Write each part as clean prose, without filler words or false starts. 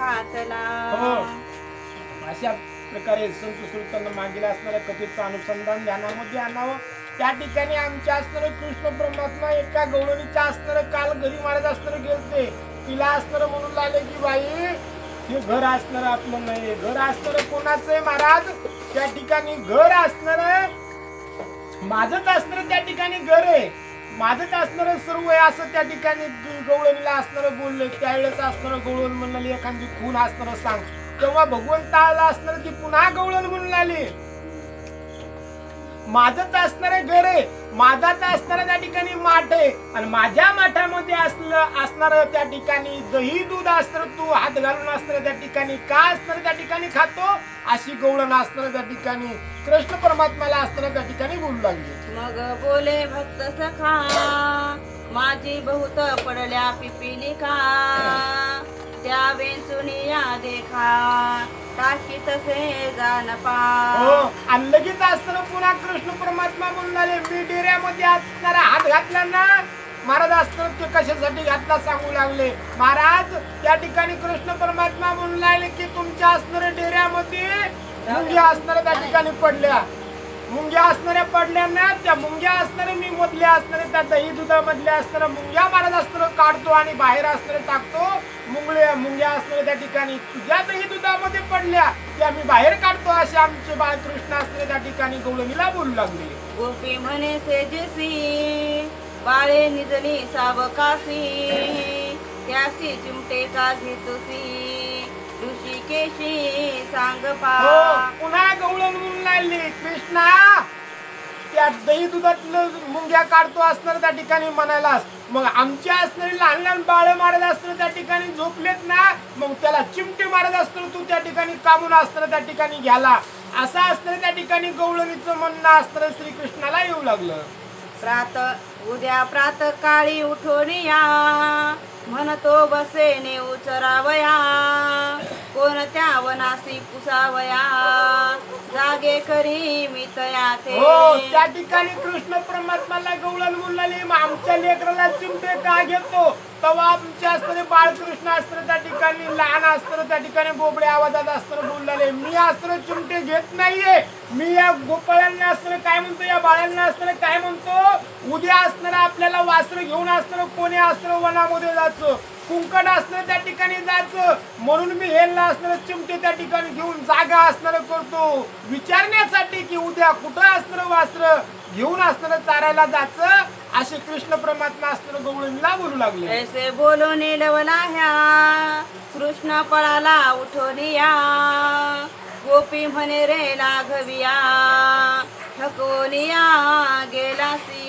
घातला. अशा प्रकारे संत सुलतान मागील असणाऱ्या कथेचं अनुसंधान ध्यानामध्ये आणावं. त्या ठिकाणी आमच्या असणारं कृष्ण परमात्मा एका गवळणीच्या असणारं काल घरी महाराज असणारं गेलते. तिला असणारं म्हणून लागले की बाई हे घर असणारं आपलं नाही, घर असणारं कोणाचं आहे महाराज? त्या ठिकाणी घर असणारं माझंच असणारं त्या ठिकाणी घर आहे, माझंच असणारं सर्व आहे असं त्या ठिकाणी गवळणीला असणारं बोलले. त्यावेळेस असणारं गवळण म्हणाली एखादी खून असणारं सांग. तेव्हा भगवंताला असणार ती पुन्हा गवळण म्हणून आली माझंच असणारं घर आहे, माझाच असणारं त्या ठिकाणी माठ आहे आणि माझ्या माठामध्ये असणार त्या ठिकाणी दही दूध असणार तू हात घालून असणार त्या ठिकाणी का असणार त्या ठिकाणी खातो अशी गवळण असणार त्या ठिकाणी कृष्ण परमात्म्याला असणार त्या ठिकाणी बोलू लागली. मग बोले भक्त सखा माझी बहुत पडल्या पिपिली का त्या वेचुनिया देखा टाकी तसे जाण पा. आणि लगेच असताना पुन्हा कृष्ण परमात्मा बोलणारे मी डेऱ्यामध्ये असणारा हात घातला ना महाराज असताना ते कशासाठी घातला सांगू लागले. महाराज त्या ठिकाणी कृष्ण परमात्मा म्हणून लागले की तुमच्या असणाऱ्या डेऱ्यामध्ये मुंग्या असणाऱ्या त्या ठिकाणी पडल्या, मुंग्या असणाऱ्या पडल्या ना त्या मुंग्या असणाऱ्या मी मधल्या असणाऱ्या त्या दही दुधामधल्या असणाऱ्या मुंग्या महाराज असणारं काढतो आणि बाहेर असणारे टाकतो. मुंग्या असणाऱ्या त्या ठिकाणी तुझ्या दही दुधामध्ये पडल्या त्या मी बाहेर काढतो असे आमचे बाळ कृष्ण असणारे त्या ठिकाणी गवळणीला बोलू लागले. गोपी म्हणे सेजेसी बाळे निजनी सावकासी त्यासी चिमटे का घेतोसी ऋषिकेशी सांग पा. पुन्हा गवळण म्हणून लागली कृष्णा त्या दही दुधातलं मुंग्या काढतो असणार त्या ठिकाणी म्हणायलास. मग आमच्या असणारी लहान लहान बाळ मारत असणार त्या ठिकाणी झोपलेत ना मग त्याला चिमटे मारत असणार तू त्या ठिकाणी कामून असणार त्या ठिकाणी घ्याला असं असणार त्या ठिकाणी गवळणीचं म्हणणं असणार श्रीकृष्णाला येऊ लागलं. उद्या प्रात काळी उठून या म्हणतो बसेने उचरावया कोणत्या वनासी पुसावया जागे करी मी तया ते. त्या ठिकाणी कृष्ण परमात्माला गवळण बोलले आमच्या लेकराला चिमटे का घेतो तेव्हा आमच्या असणारे बाळकृष्ण असणार त्या ठिकाणी लहान असणार त्या ठिकाणी बोबडे आवाजात असणार बोलले मी असणार चिमटे घेत नाहीये. मी या गोपाळांना असणार काय म्हणतो या बाळांना असणार काय म्हणतो उद्या असणार आपल्याला वासर घेऊन असणार कोणी असणार वनामध्ये जायचं कुंकड असणार त्या ठिकाणी जायचं म्हणून मी हेला असणार चिमटे त्या ठिकाणी घेऊन जागा असणार करतो विचारण्यासाठी की उद्या कुठं असणार वासर घेऊन असणार चारायला जायचं असे कृष्ण परमात्मा असणार गवळणीला बोलू लागले. ऐसे बोलून लवला ह्या कृष्ण पळाला उठून या गोपी म्हणे रे लाघविया ठकवनिया गेलासी.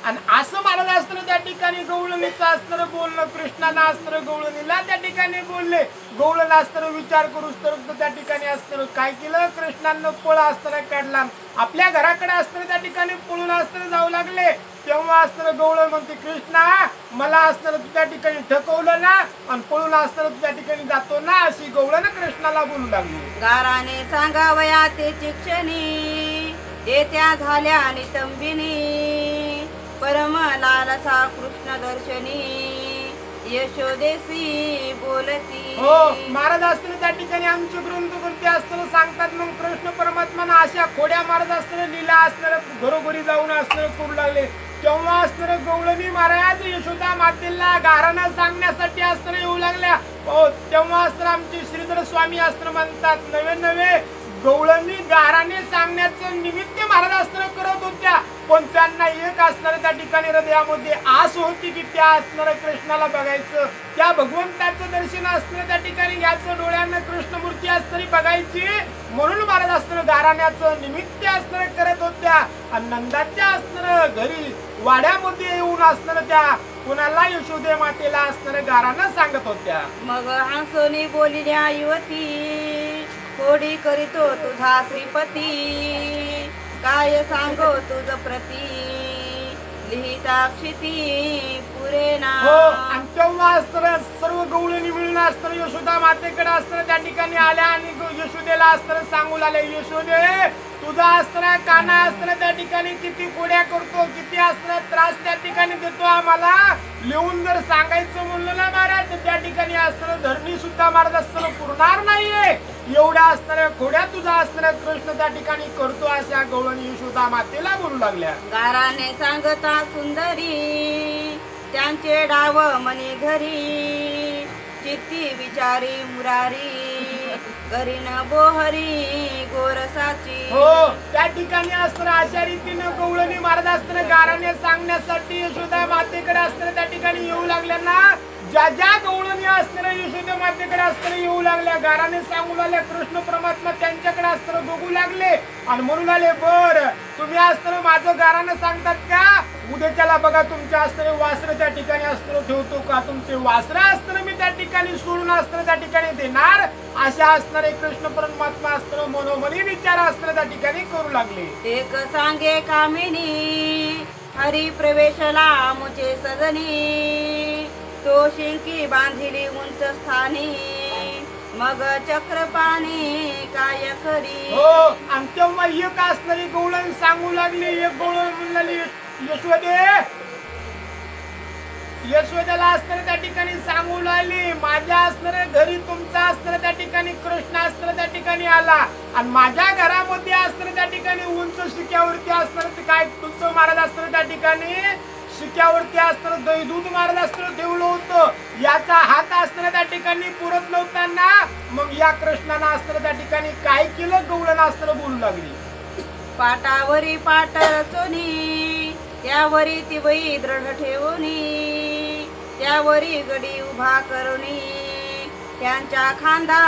आणि असं महाराज असताना त्या ठिकाणी गवळणीचं असणार बोलणं कृष्णाला असणार गवळणीला त्या ठिकाणी बोलले. गवळण असणार विचार करूच तर त्या ठिकाणी असणार काय केलं कृष्णानं पळ असताना काढला आपल्या घराकडे असताना त्या ठिकाणी पळून असताना जाऊ लागले. तेव्हा असताना गवळण म्हणते कृष्णा मला असताना तू त्या ठिकाणी ठकवलं ना आणि पळून असताना तू त्या ठिकाणी जातो ना अशी गवळण कृष्णाला बोलू लागली. गाराने सांगावया ते चिक्षणी येत्या झाल्या नितंबिनी परम लालसा कृष्ण दर्शनी यशोदेसी बोलती. महाराज असताना त्या ठिकाणी आमचे ग्रंथकर्ते असताना सांगतात मग कृष्ण परमात्माना अशा खोड्या महाराज असताना लीला असणाऱ्या घरोघरी जाऊन असणारे करू लागले. तेव्हा असणारे गवळणी महाराज यशोदा मातेला गाराना सांगण्यासाठी असणारे येऊ लागल्या. तेव्हा असताना आमचे श्रीधर स्वामी असताना म्हणतात नवे नवे गवळणी गाराने सांगण्याचं निमित्त महाराज असताना करत होत्या पण त्यांना एक असणाऱ्या त्या ठिकाणी हृदयामध्ये आस होती की त्या असणाऱ्या कृष्णाला बघायचं त्या भगवंताचं दर्शन असणाऱ्या त्या ठिकाणी घ्यायचं डोळ्यांना कृष्णमूर्ती असणारी बघायची म्हणून महाराज असणारं गाराण्याचं निमित्त असणारं करत होत्या. आणि नंदाच्या असणारं घरी वाड्यामध्ये येऊन असणारं त्या कुणाला यशोदे मातेला असणारं गारानं सांगत होत्या. मग हंसोनी बोलिल्या युवती कोडी करीतो तुझा श्रीपती काय सांगो तुझ प्रती लिहिताक्षिती पुरे ना. आणि तेव्हा असताना सर्व गवळणी मिळून असताना यशोदा मातेकडे असताना त्या ठिकाणी आल्या आणि यशोदेला असताना सांगू लागल्या यशोदे तुझा असताना काना असताना त्या ठिकाणी किती कोड्या करतो, किती असताना त्रास त्या ठिकाणी देतो आम्हाला लिहून जर सांगायचं म्हणलं ना महाराज तर त्या ठिकाणी असताना धरणी सुद्धा महाराज असताना पुरणार नाहीये. एवढ्या असताना खोड्या तुझा असताना कृष्ण त्या ठिकाणी करतो अशा गवळणी यशोदा मातेला बोलू लागल्या. गाराने सांगता सुंदरी त्यांचे डाव मनी घरी, चित्ती विचारी मुरारी घरी न बोहरी गोरसाची. हो त्या ठिकाणी असताना अशा रीतीनं गवळणी महाराज असताना गाराने सांगण्यासाठी यशोदा मातेकडे असताना त्या ठिकाणी येऊ लागल्या ना. ज्या ज्या गवळणी असताना यशोदा मातेकडे असताना येऊ लागल्या, गाराने सांगू लागल्या, कृष्ण परमात्मा त्यांच्याकडे असताना बघू लागले आणि म्हणू लागले बर तुम्ही असताना माझं गारानं सांगतात का, उद्याच्याला बघा तुमच्या असताना वासरं त्या ठिकाणी असताना ठेवतो का, तुमचे वासरं असताना मी त्या ठिकाणी सोडून असताना त्या ठिकाणी देणार. अशा असणारे कृष्ण परमात्मा असताना मनोमनी विचार असताना त्या ठिकाणी करू लागले. एक सांगे कामिनी हरी प्रवेशला मुचे सदनी, तो शिंकी बांधिली उंच स्थानी मग चक्रपाणी काय करी. हो आणि तेव्हा एक असणारी गवळण सांगू लागली, एक गवळण म्हणाली यशोदेला असताना त्या ठिकाणी सांगू लागली माझ्या असणाऱ्या घरी तुमचा असणारा त्या ठिकाणी कृष्ण असताना त्या ठिकाणी आला आणि माझ्या घरामध्ये असताना त्या ठिकाणी उंच शिक्यावरती असणार काय तुमचं महाराज असताना त्या ठिकाणी शिक्यावरती असताना दही दूध महाराज असताना ठेवलं होतं. याचा हात असताना त्या ठिकाणी पुरत नव्हताना मग या कृष्णानं असताना त्या ठिकाणी काय केलं, गवळण असताना बोलू लागली. पाटावरी पाट रचोनी त्यावरी ती वही दृढ ठेवणी, त्यावरी गडी उभा करुणी त्यांच्या खांदा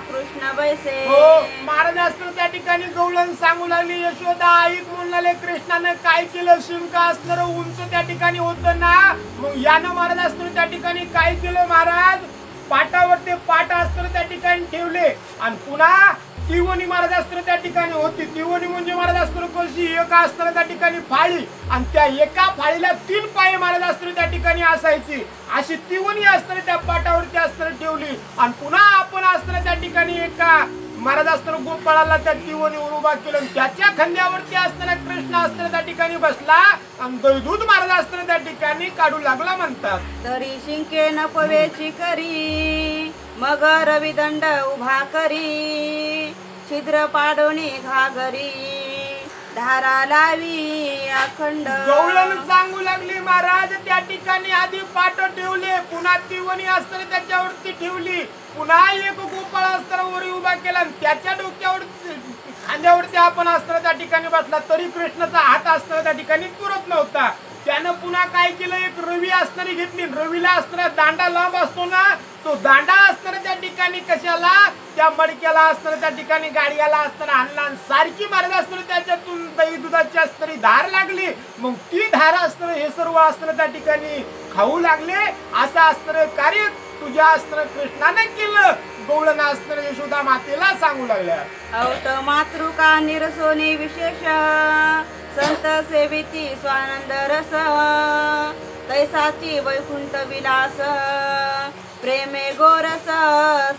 कृष्ण बैसे. हो महाराज असताना त्या ठिकाणी गवळण सांगू लागली यशोदा ऐक म्हणले कृष्णानं काय केलं, शिंका असणार उंच त्या ठिकाणी होतं ना, मग यानं महाराज असताना त्या ठिकाणी काय केलं महाराज पाटावर ते पाट असताना त्या ठिकाणी ठेवले आणि पुन्हा तिवणी महाराज असताना त्या ठिकाणी होती. तिवणी म्हणजे महाराज असताना कशी एका असताना त्या ठिकाणी फाळी आणि त्या एका फाळीला 3 पाय महाराज असताना त्या ठिकाणी असायची. अशी तिवणी असताना त्या पाटावरती असताना ठेवली आणि पुन्हा आपण असताना त्या ठिकाणी एका महाराज असताना गोपाळाला त्या तिवणीवर उभा केलं, त्याच्या खांद्यावरती असताना कृष्ण असताना त्या ठिकाणी बसला आणि दैदूत महाराज असताना त्या ठिकाणी काढू लागला म्हणतात. तरी शिंके न पवेची करी मग रविदंड उभा करी, छिद्र पाडोनी घागरी धारा लावी अखंड. गवळण सांगू लागली महाराज त्या ठिकाणी आधी पाट ठेवले, पुन्हा तिवणी असताना त्याच्यावरती ठेवली, पुन्हा एक गोपाळ असताना वरी उभा केला आणि त्याच्या डोक्यावरती खांद्यावरती आपण असताना त्या ठिकाणी बसला. तरी कृष्णाचा हात असताना त्या ठिकाणी पुरत नव्हता. त्यानं पुन्हा काय केलं, एक रवी असणारी घेतली, रवीला असताना दांडा लांब असतो ना, तो दांडा असताना त्या ठिकाणी कशाला त्या मडक्याला असताना त्या ठिकाणी गाडग्याला असताना आणला आणि सारखी महाराज असताना त्याच्यातून दही दुधाची असणारी धार लागली. मग ती धार असताना हे सर्व असताना त्या ठिकाणी खाऊ लागले. असं असणारं कार्य तुझ्या असताना कृष्णाने केलं. गवळण असताना यशोदा मातेला सांगू लागल्या. औत मातृका निरसोनी विशेष संत सेविती स्वानंद रस, तैसाची वैकुंठ विलास प्रेमे गोरस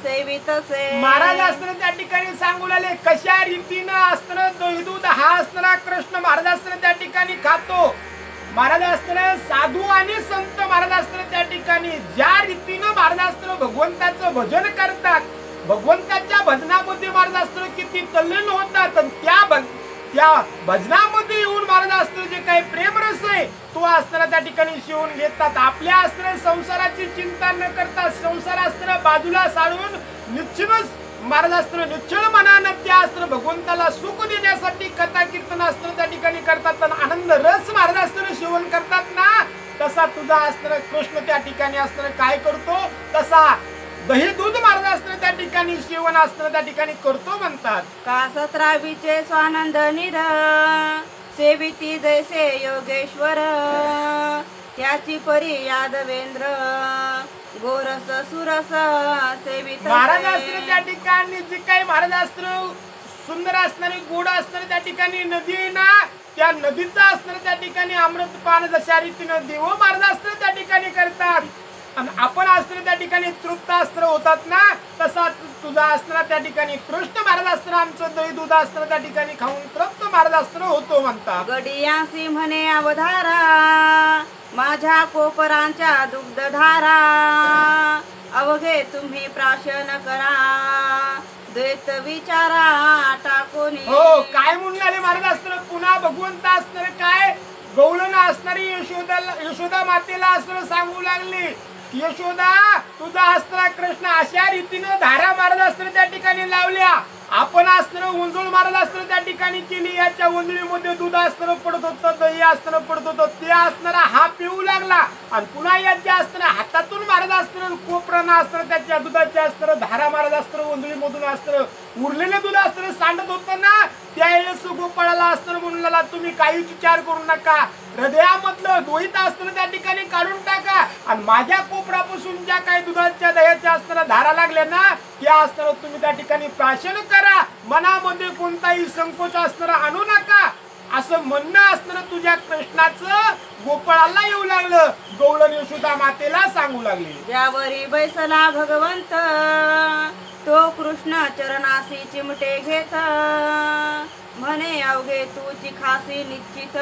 सेवितसे. महाराज असताना त्या ठिकाणी सांगू लागले कशा रीतीनं असताना दही दूध हा असताना कृष्ण महाराज असताना त्या ठिकाणी खातो. महाराज असताना साधू आणि संत महाराज असताना त्या ठिकाणी ज्या रीतीनं महाराज असताना भगवंताचं भजन करतात, भगवंताच्या भजनामध्ये महाराज असताना किती तल्लीन होतात आणि त्या भजनामध्ये येऊन महाराज असताना जे काही प्रेमरस आहे तो असताना त्या ठिकाणी शिवून घेतात. आपल्या असताना संसाराची चिंता न करता संसार असताना बाजूला सारून निश्चितच महाराज असताना निश्चळ मनानं त्या असताना भगवंताला सुख देण्यासाठी कथा कीर्तन असताना त्या ठिकाणी करतात आणि आनंद रस महाराज असताना सेवन करतात ना, तसा तुझा असताना कृष्ण त्या ठिकाणी असताना काय करतो, तसा दही दूध महाराज असताना त्या ठिकाणी सेवन असताना त्या ठिकाणी करतो म्हणतात. का 17वीचे स्वानंद निर सेविती जैसे योगेश्वर, त्याची परी यादवेंद्र गोरस सुरस सेवित. महाराज असताना त्या ठिकाणी जे काही महाराज असताना सुंदर असणारी गोड असणारी त्या ठिकाणी नदी आहे ना, त्या नदीचा असताना त्या ठिकाणी अमृत पान जशा रीतीनं देव महाराज असताना त्या ठिकाणी करतात, आणि आपण असताना त्या ठिकाणी तृप्त अस्त्र होतात ना, तसा तुझा असताना त्या ठिकाणी कृष्ण महाराज असताना आमचं दही दूध असताना त्या ठिकाणी खाऊन तृप्त महाराज असताना होतो म्हणतात. गडियासी म्हणे अवधारा माझ्या कोपरांच्या दुग्धधारा अवघे तुम्ही प्राशन करा द्वैत विचारा टाकून. हो, काय म्हणले महाराज असताना पुन्हा भगवंत असणार काय गवळण असणारी यशोदा मातेला असताना सांगू लागली, यशोदा तुझा असताना कृष्ण अशा रीतीनं धारा महाराज असताना त्या ठिकाणी लावल्या, आपण असताना उंजळ महाराज असताना त्या ठिकाणी केली, याच्या उंजळीमध्ये दूध असताना पडत होतं, दही असताना पडत होतं, ते असताना हा पिऊ लागला आणि पुन्हा याच्या असताना हातातून महाराज असताना कोपरानं असताना त्याच्या दुधाच्या असताना धारा महाराज असताना उंजळीमधून असताना उरलेले दूध असताना सांडत होतं ना, त्यावेळेस गोपाळाला असताना म्हणला तुम्ही काहीच विचार करू नका, हृदयामधलं द्वैत असताना त्या ठिकाणी काढून टाका आणि माझ्या कोपरापासून ज्या काही दुधाच्या दह्याच्या असताना धारा लागल्या ना, त्या असताना तुम्ही त्या ठिकाणी प्राशन करा, मनामध्ये कोणताही संकोच असताना आणू नका, असं म्हणणं असताना तुझ्या कृष्णाचं गोपाळाला येऊ लागलं, गवळण यशोदा मातेला सांगू लागली. ज्यावरी बैसला भगवंत तो कृष्ण चरणासी चिमटे घेत म्हणे अवघे तूची खासी निश्चित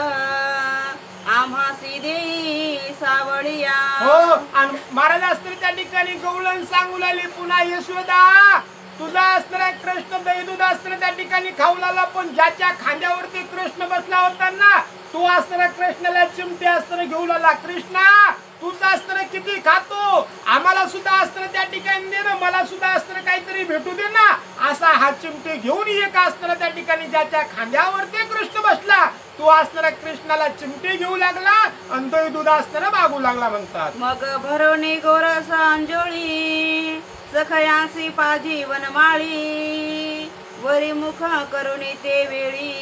आम्हासी देई सावळिया. हो, आणि महाराज असताना त्या ठिकाणी गवळण सांगू लागली पुन्हा यशोदा तुझा असणारा कृष्ण दही दूध असताना त्या ठिकाणी खाऊ लागला, पण ज्याच्या खांद्यावरती कृष्ण बसला होता ना, तो असणारा कृष्णाला चिमटे असताना घेऊ लागला, कृष्णा तूच असताना किती खातो, आम्हाला सुद्धा असताना त्या ठिकाणी दे ना, मला सुद्धा असताना काहीतरी भेटू दे ना, असा हा चिमटे घेऊन एक असताना त्या ठिकाणी ज्याच्या खांद्यावरती कृष्ण बसला, तो असणारा कृष्णाला चिमटे घेऊ लागला आणि दही दूध असताना मागू लागला म्हणतात. मग भरोनी गोरस अंजोळी सखयांसी पाजी वनमाळी वरी मुख करुणी ते वेळी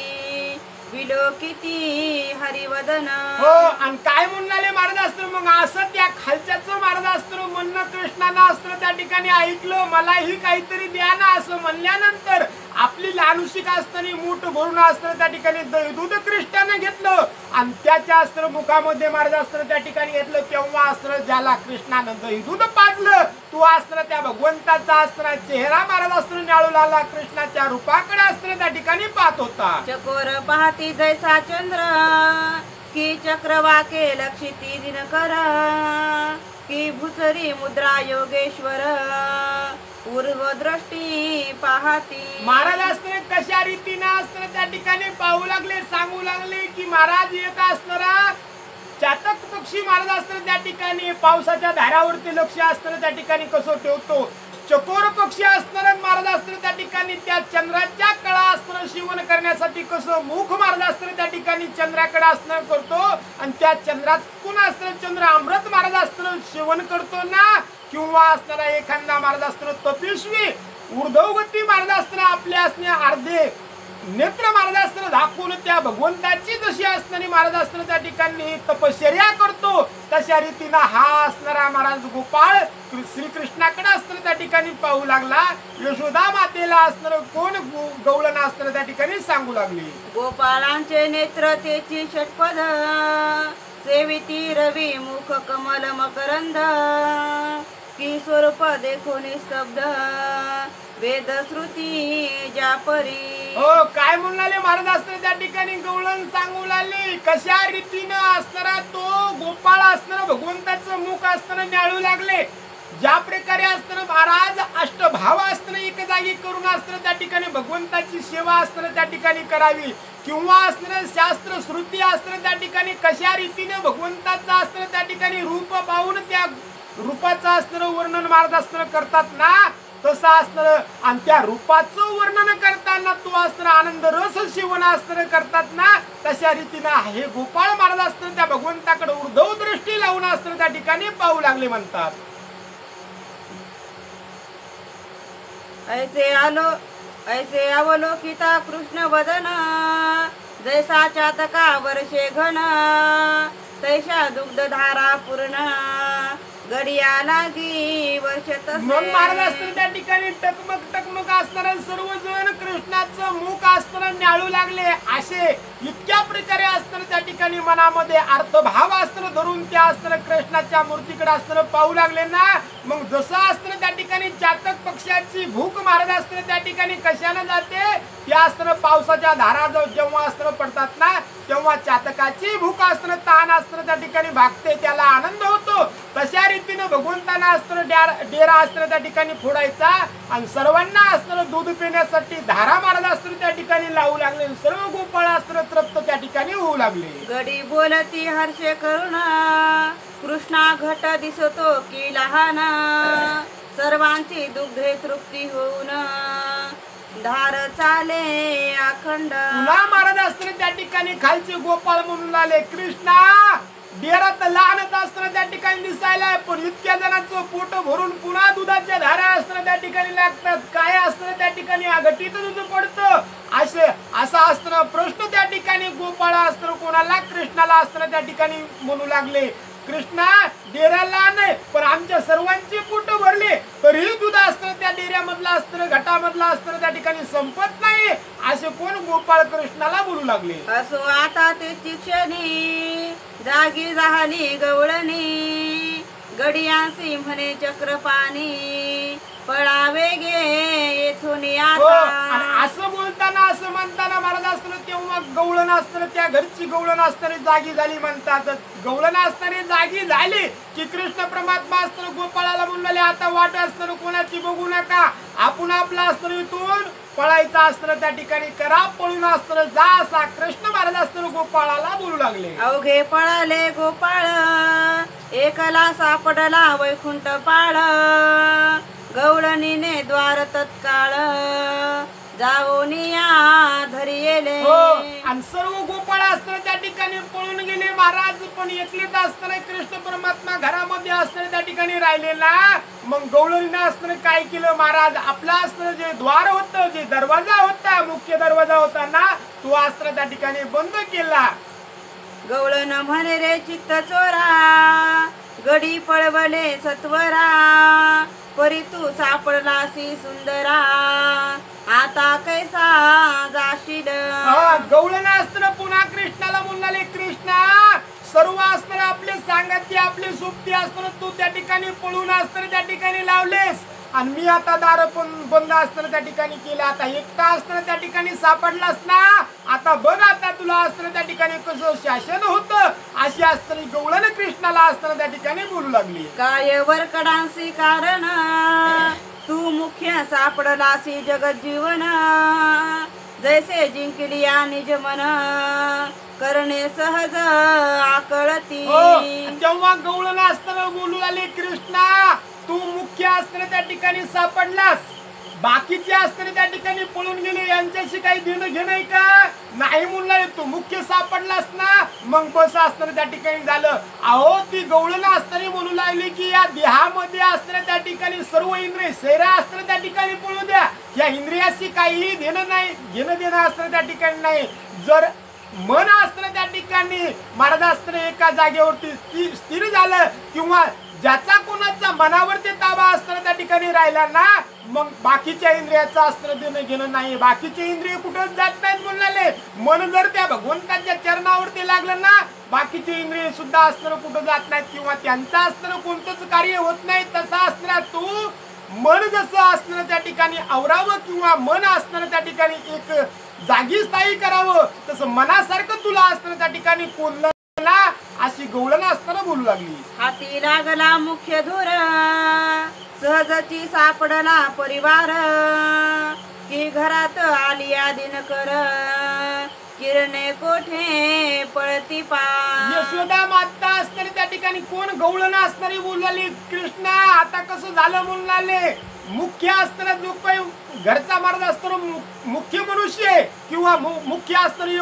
विलोकिती हरिवदन. हो, आणि काय म्हणले महाराज असतं मग असं त्या खालच्याच महाराज असतं म्हणणं कृष्णाला असतं त्या ठिकाणी ऐकलं, मलाही काहीतरी द्या ना असं म्हणल्यानंतर आपली लानुशिक असताना मूठ भरून असताना त्या ठिकाणी दूध कृष्णाने घेतलं आणि त्याच्या अस्त्र मुखामध्ये महाराज असताना त्या ठिकाणी घेतलं, तेव्हा अस्त्र ज्याला कृष्णानं दही दूध पाजलं, तो असताना त्या भगवंताचा असताना चेहरा महाराज असताना न्याळू लागला, कृष्णाच्या रूपाकडे असताना त्या ठिकाणी पाहत होता. चकोर पाहती जैसा चंद्र की चक्रवाके लक्षिती दिनकर की भुसरी मुद्रा योगेश्वर पूर्व दृष्टी पाहती. महाराज असताना कशा रीतीने असताना त्या ठिकाणी पाहू लागले, सांगू लागले की महाराज एक असणारा चातक पक्षी महाराज असताना त्या ठिकाणी पावसाच्या धारावरती लक्ष असताना त्या ठिकाणी कसं ठेवतो, चकोर पक्षी असताना महाराज असताना त्या ठिकाणी त्या चंद्राच्या कळा असताना शिवण करण्यासाठी कसं मुख महाराज असताना त्या ठिकाणी चंद्राकडे असताना करतो आणि त्या चंद्रातून असताना चंद्र अमृत महाराज असताना शिवण करतो ना, किंवा असणारा एखादा महाराज असताना तपस्वी ऊर्ध्वगती महाराज असताना आपल्या असणे अर्धे नेत्र महाराज असताना दाखवून त्या भगवंताची जशी असणारी महाराज असताना त्या ठिकाणी तपश्चर्या करतो, तशा रीतीनं हा असणारा महाराज गोपाळ श्रीकृष्णाकडे असताना त्या ठिकाणी पाहू लागला, यशोदा मातेला असणार कोण गवळण असताना त्या ठिकाणी सांगू लागली. गोपाळांचे नेत्र तेची षटपद सेविती रवी मुख कमल मकरंद की स्वरूप देखून स्तब्ध वेद श्रुती जापरी. हो, काय म्हणाले महाराज असताना त्या ठिकाणी गवळण सांगू लागले, कशा रीतीनं असणारा तो गोपाळ असणारा भगवंताचं मुख असताना न्याळू लागले, ज्या प्रकारे असताना महाराज अष्टभाव असताना एक जागी करून असताना त्या ठिकाणी भगवंताची सेवा असताना त्या ठिकाणी करावी, किंवा असणारं शास्त्र श्रुती असताना त्या ठिकाणी कशा रीतीने भगवंताचं असताना त्या ठिकाणी रूप पाहून त्या रूपाचं असणारं वर्णन महाराज असताना करतात ना, तसं असणार आणि त्या रूपाचं वर्णन करताना तो असणार आनंद रस शिवण असणार करतात ना, तशा रीतीनं हे गोपाळ महाराज असताना त्या भगवंताकडे ऊर्ध्व दृष्टी लावून असताना त्या ठिकाणी पाहू लागले म्हणतात. ऐसे अवलोकिता कृष्ण वदन जैसा चातका वर्षे घन तैशा दुग्धधारा पूर्ण गडिया लागी वर्ष मग महाराज तसे असताना त्या ठिकाणी टकमक टकमक असणारे सर्वजण कृष्णाचं मुख असताना न्याळू लागले. असे इतक्या प्रकारे असताना त्या ठिकाणी मनामध्ये अर्थभाव असताना धरून त्या असताना कृष्णाच्या मूर्तीकडे असताना पाहू लागले ना. मग जसं असताना त्या ठिकाणी चातक पक्षाची भूक महाराज असताना त्या ठिकाणी कशाने जाते, त्या असताना पावसाच्या धारा जेव्हा असताना पडतात ना, तेव्हा चातकाची भूक असताना ताण असताना त्या ठिकाणी भागते, त्याला आनंद होतो. तशा रीतीने भगवंतांना असताना डेरा असताना त्या ठिकाणी फोडायचा आणि सर्वांना असताना दूध पिण्यासाठी धारा महाराज असताना त्या ठिकाणी लावू लागले. सर्व गोपाळ असताना तृप्त त्या ठिकाणी होऊ लागले. गडी बोलती हर्ष करुणा कृष्णा घट दिसतो की लहान सर्वांची दुग्धे तृप्ती होऊन धार चाले अखंड. पुन्हा महाराज असताना त्या ठिकाणी खालचे गोपाळ म्हणून आले, कृष्णा डेरा तर लहानच असताना त्या ठिकाणी दिसायला, पण इतक्या जणांचं पोट भरून पुन्हा दुधाच्या धारा असताना त्या ठिकाणी लागतात. काय असताना त्या ठिकाणी अघटित दूध पडतं. असं असताना प्रश्न त्या ठिकाणी गोपाळ असताना कोणाला, कृष्णाला असताना त्या ठिकाणी म्हणू लागले, कृष्णा डेऱ्याला नाही पण आमच्या सर्वांची पोट भरली तरीही दूध असताना त्या डेऱ्यामधला असताना घटामधला असताना त्या ठिकाणी संपत नाही. असे कोण गोपाळ कृष्णाला बोलू लागले. असो आता ते क्षणी जागी झाली गवळणी गडियांसी म्हणे चक्रपाणी पळावे गे येथून आता. असं बोलताना असं म्हणताना महाराज असताना तेव्हा गवळण असताना त्या घरची गवळण असताना जागी झाली म्हणतात. गवळण असताना जागी झाली की कृष्ण परमात्मा असताना गोपाळाला म्हणले, आता वाट असताना कोणाची बघू नका, आपण आपला असताना इथून पळायचा असताना त्या ठिकाणी करा, पळून असताना जा, असा कृष्ण महाराज असताना गोपाळाला बोलू लागले. अवघे पळाले गोपाळ एकला सापडला वैकुंठ पाळ गवळणीने द्वार तत्काळ जाऊन या धरी येले. आणि सर्व गोपाळ असताना त्या ठिकाणी पळून गेले महाराज, पण एकलेच असताना कृष्ण परमात्मा घरामध्ये असताना त्या ठिकाणी राहिलेला. मग गवळणीने असताना काय केलं महाराज, आपला असताना जे द्वार होतं, जे दरवाजा होता, मुख्य दरवाजा होता ना, तो असताना त्या ठिकाणी बंद केला. गवळण म्हणे रे चित्त चोरा गडी पळवले सत्वरा परी तू सापडलासी सुंदरा आता कैसा जाशील. गवळण असताना पुन्हा कृष्णाला म्हणाले, कृष्णा सर्व असताना आपले सांगते आपले सोबती असताना तू त्या ठिकाणी पळून असताना त्या ठिकाणी लावलेस आणि मी आता दार पण बंद असताना त्या ठिकाणी केलं. आता एकटा असताना त्या ठिकाणी सापडलास ना, आता बघ आता तुला असताना त्या ठिकाणी कसं शासन होतं. अशी असताना गवळण कृष्णाला असताना त्या ठिकाणी बोलू लागली. काय वरकडांसी कारण तू मुख्य सापडलासी जगत जीवन जैसे जिंकली निज मन करणे सहज आकळती. तेव्हा गवळण असताना बोलू लागले, कृष्णा तू मुख्य असताना त्या ठिकाणी सापडलास, बाकीचे असताना त्या ठिकाणी पळून गेले, यांच्याशी काही देणं घेणं आहे का नाही. म्हणलं तू मुख्य सापडलास ना, मग बस असताना त्या ठिकाणी झालं. अहो ती गवळण असताना म्हणू लागली की या देहामध्ये असताना त्या ठिकाणी सर्व इंद्रिय शरीर असताना त्या ठिकाणी पळू द्या, या इंद्रियाशी काहीही देणं नाही, घेणं देणं असताना त्या ठिकाणी नाही. जर मन असताना त्या ठिकाणी महाराज असताना एका जागेवरती स्थिर झालं किंवा ज्याचा कोणाचा मनावरती ताबा असताना त्या ठिकाणी राहिला ना, मग बाकीच्या इंद्रियाचं असताना देणं घेणं नाही. बाकीचे इंद्रिय कुठंच जात नाहीत म्हणाले. मन जर त्या भगवंताच्या चरणावरती लागलं ना, बाकीचे इंद्रिय सुद्धा असताना कुठं जात नाहीत किंवा त्यांचं असताना कोणतंच कार्य होत नाही. तसं असताना तू मन जसं असताना त्या ठिकाणी आवरावं किंवा मन असताना त्या ठिकाणी एक जागी स्थायी करावं, तसं मनासारखं तुला असताना त्या ठिकाणी कोणलं अशी गवळण असताना बोलू लागली. हाती लागला मुख्य धुर सहजची सापडला परिवार की घरात आली दिनकर किरणे कोठे पळती पा. यशोदा माता असताना त्या ठिकाणी कोण गवळण असणारी बोलली, कृष्णा आता कसं झालं बोलणाले. मुख्य असताना जो काही घरचा मार्ग असतो मुख्य मनुष्य किंवा मुख्य असणारी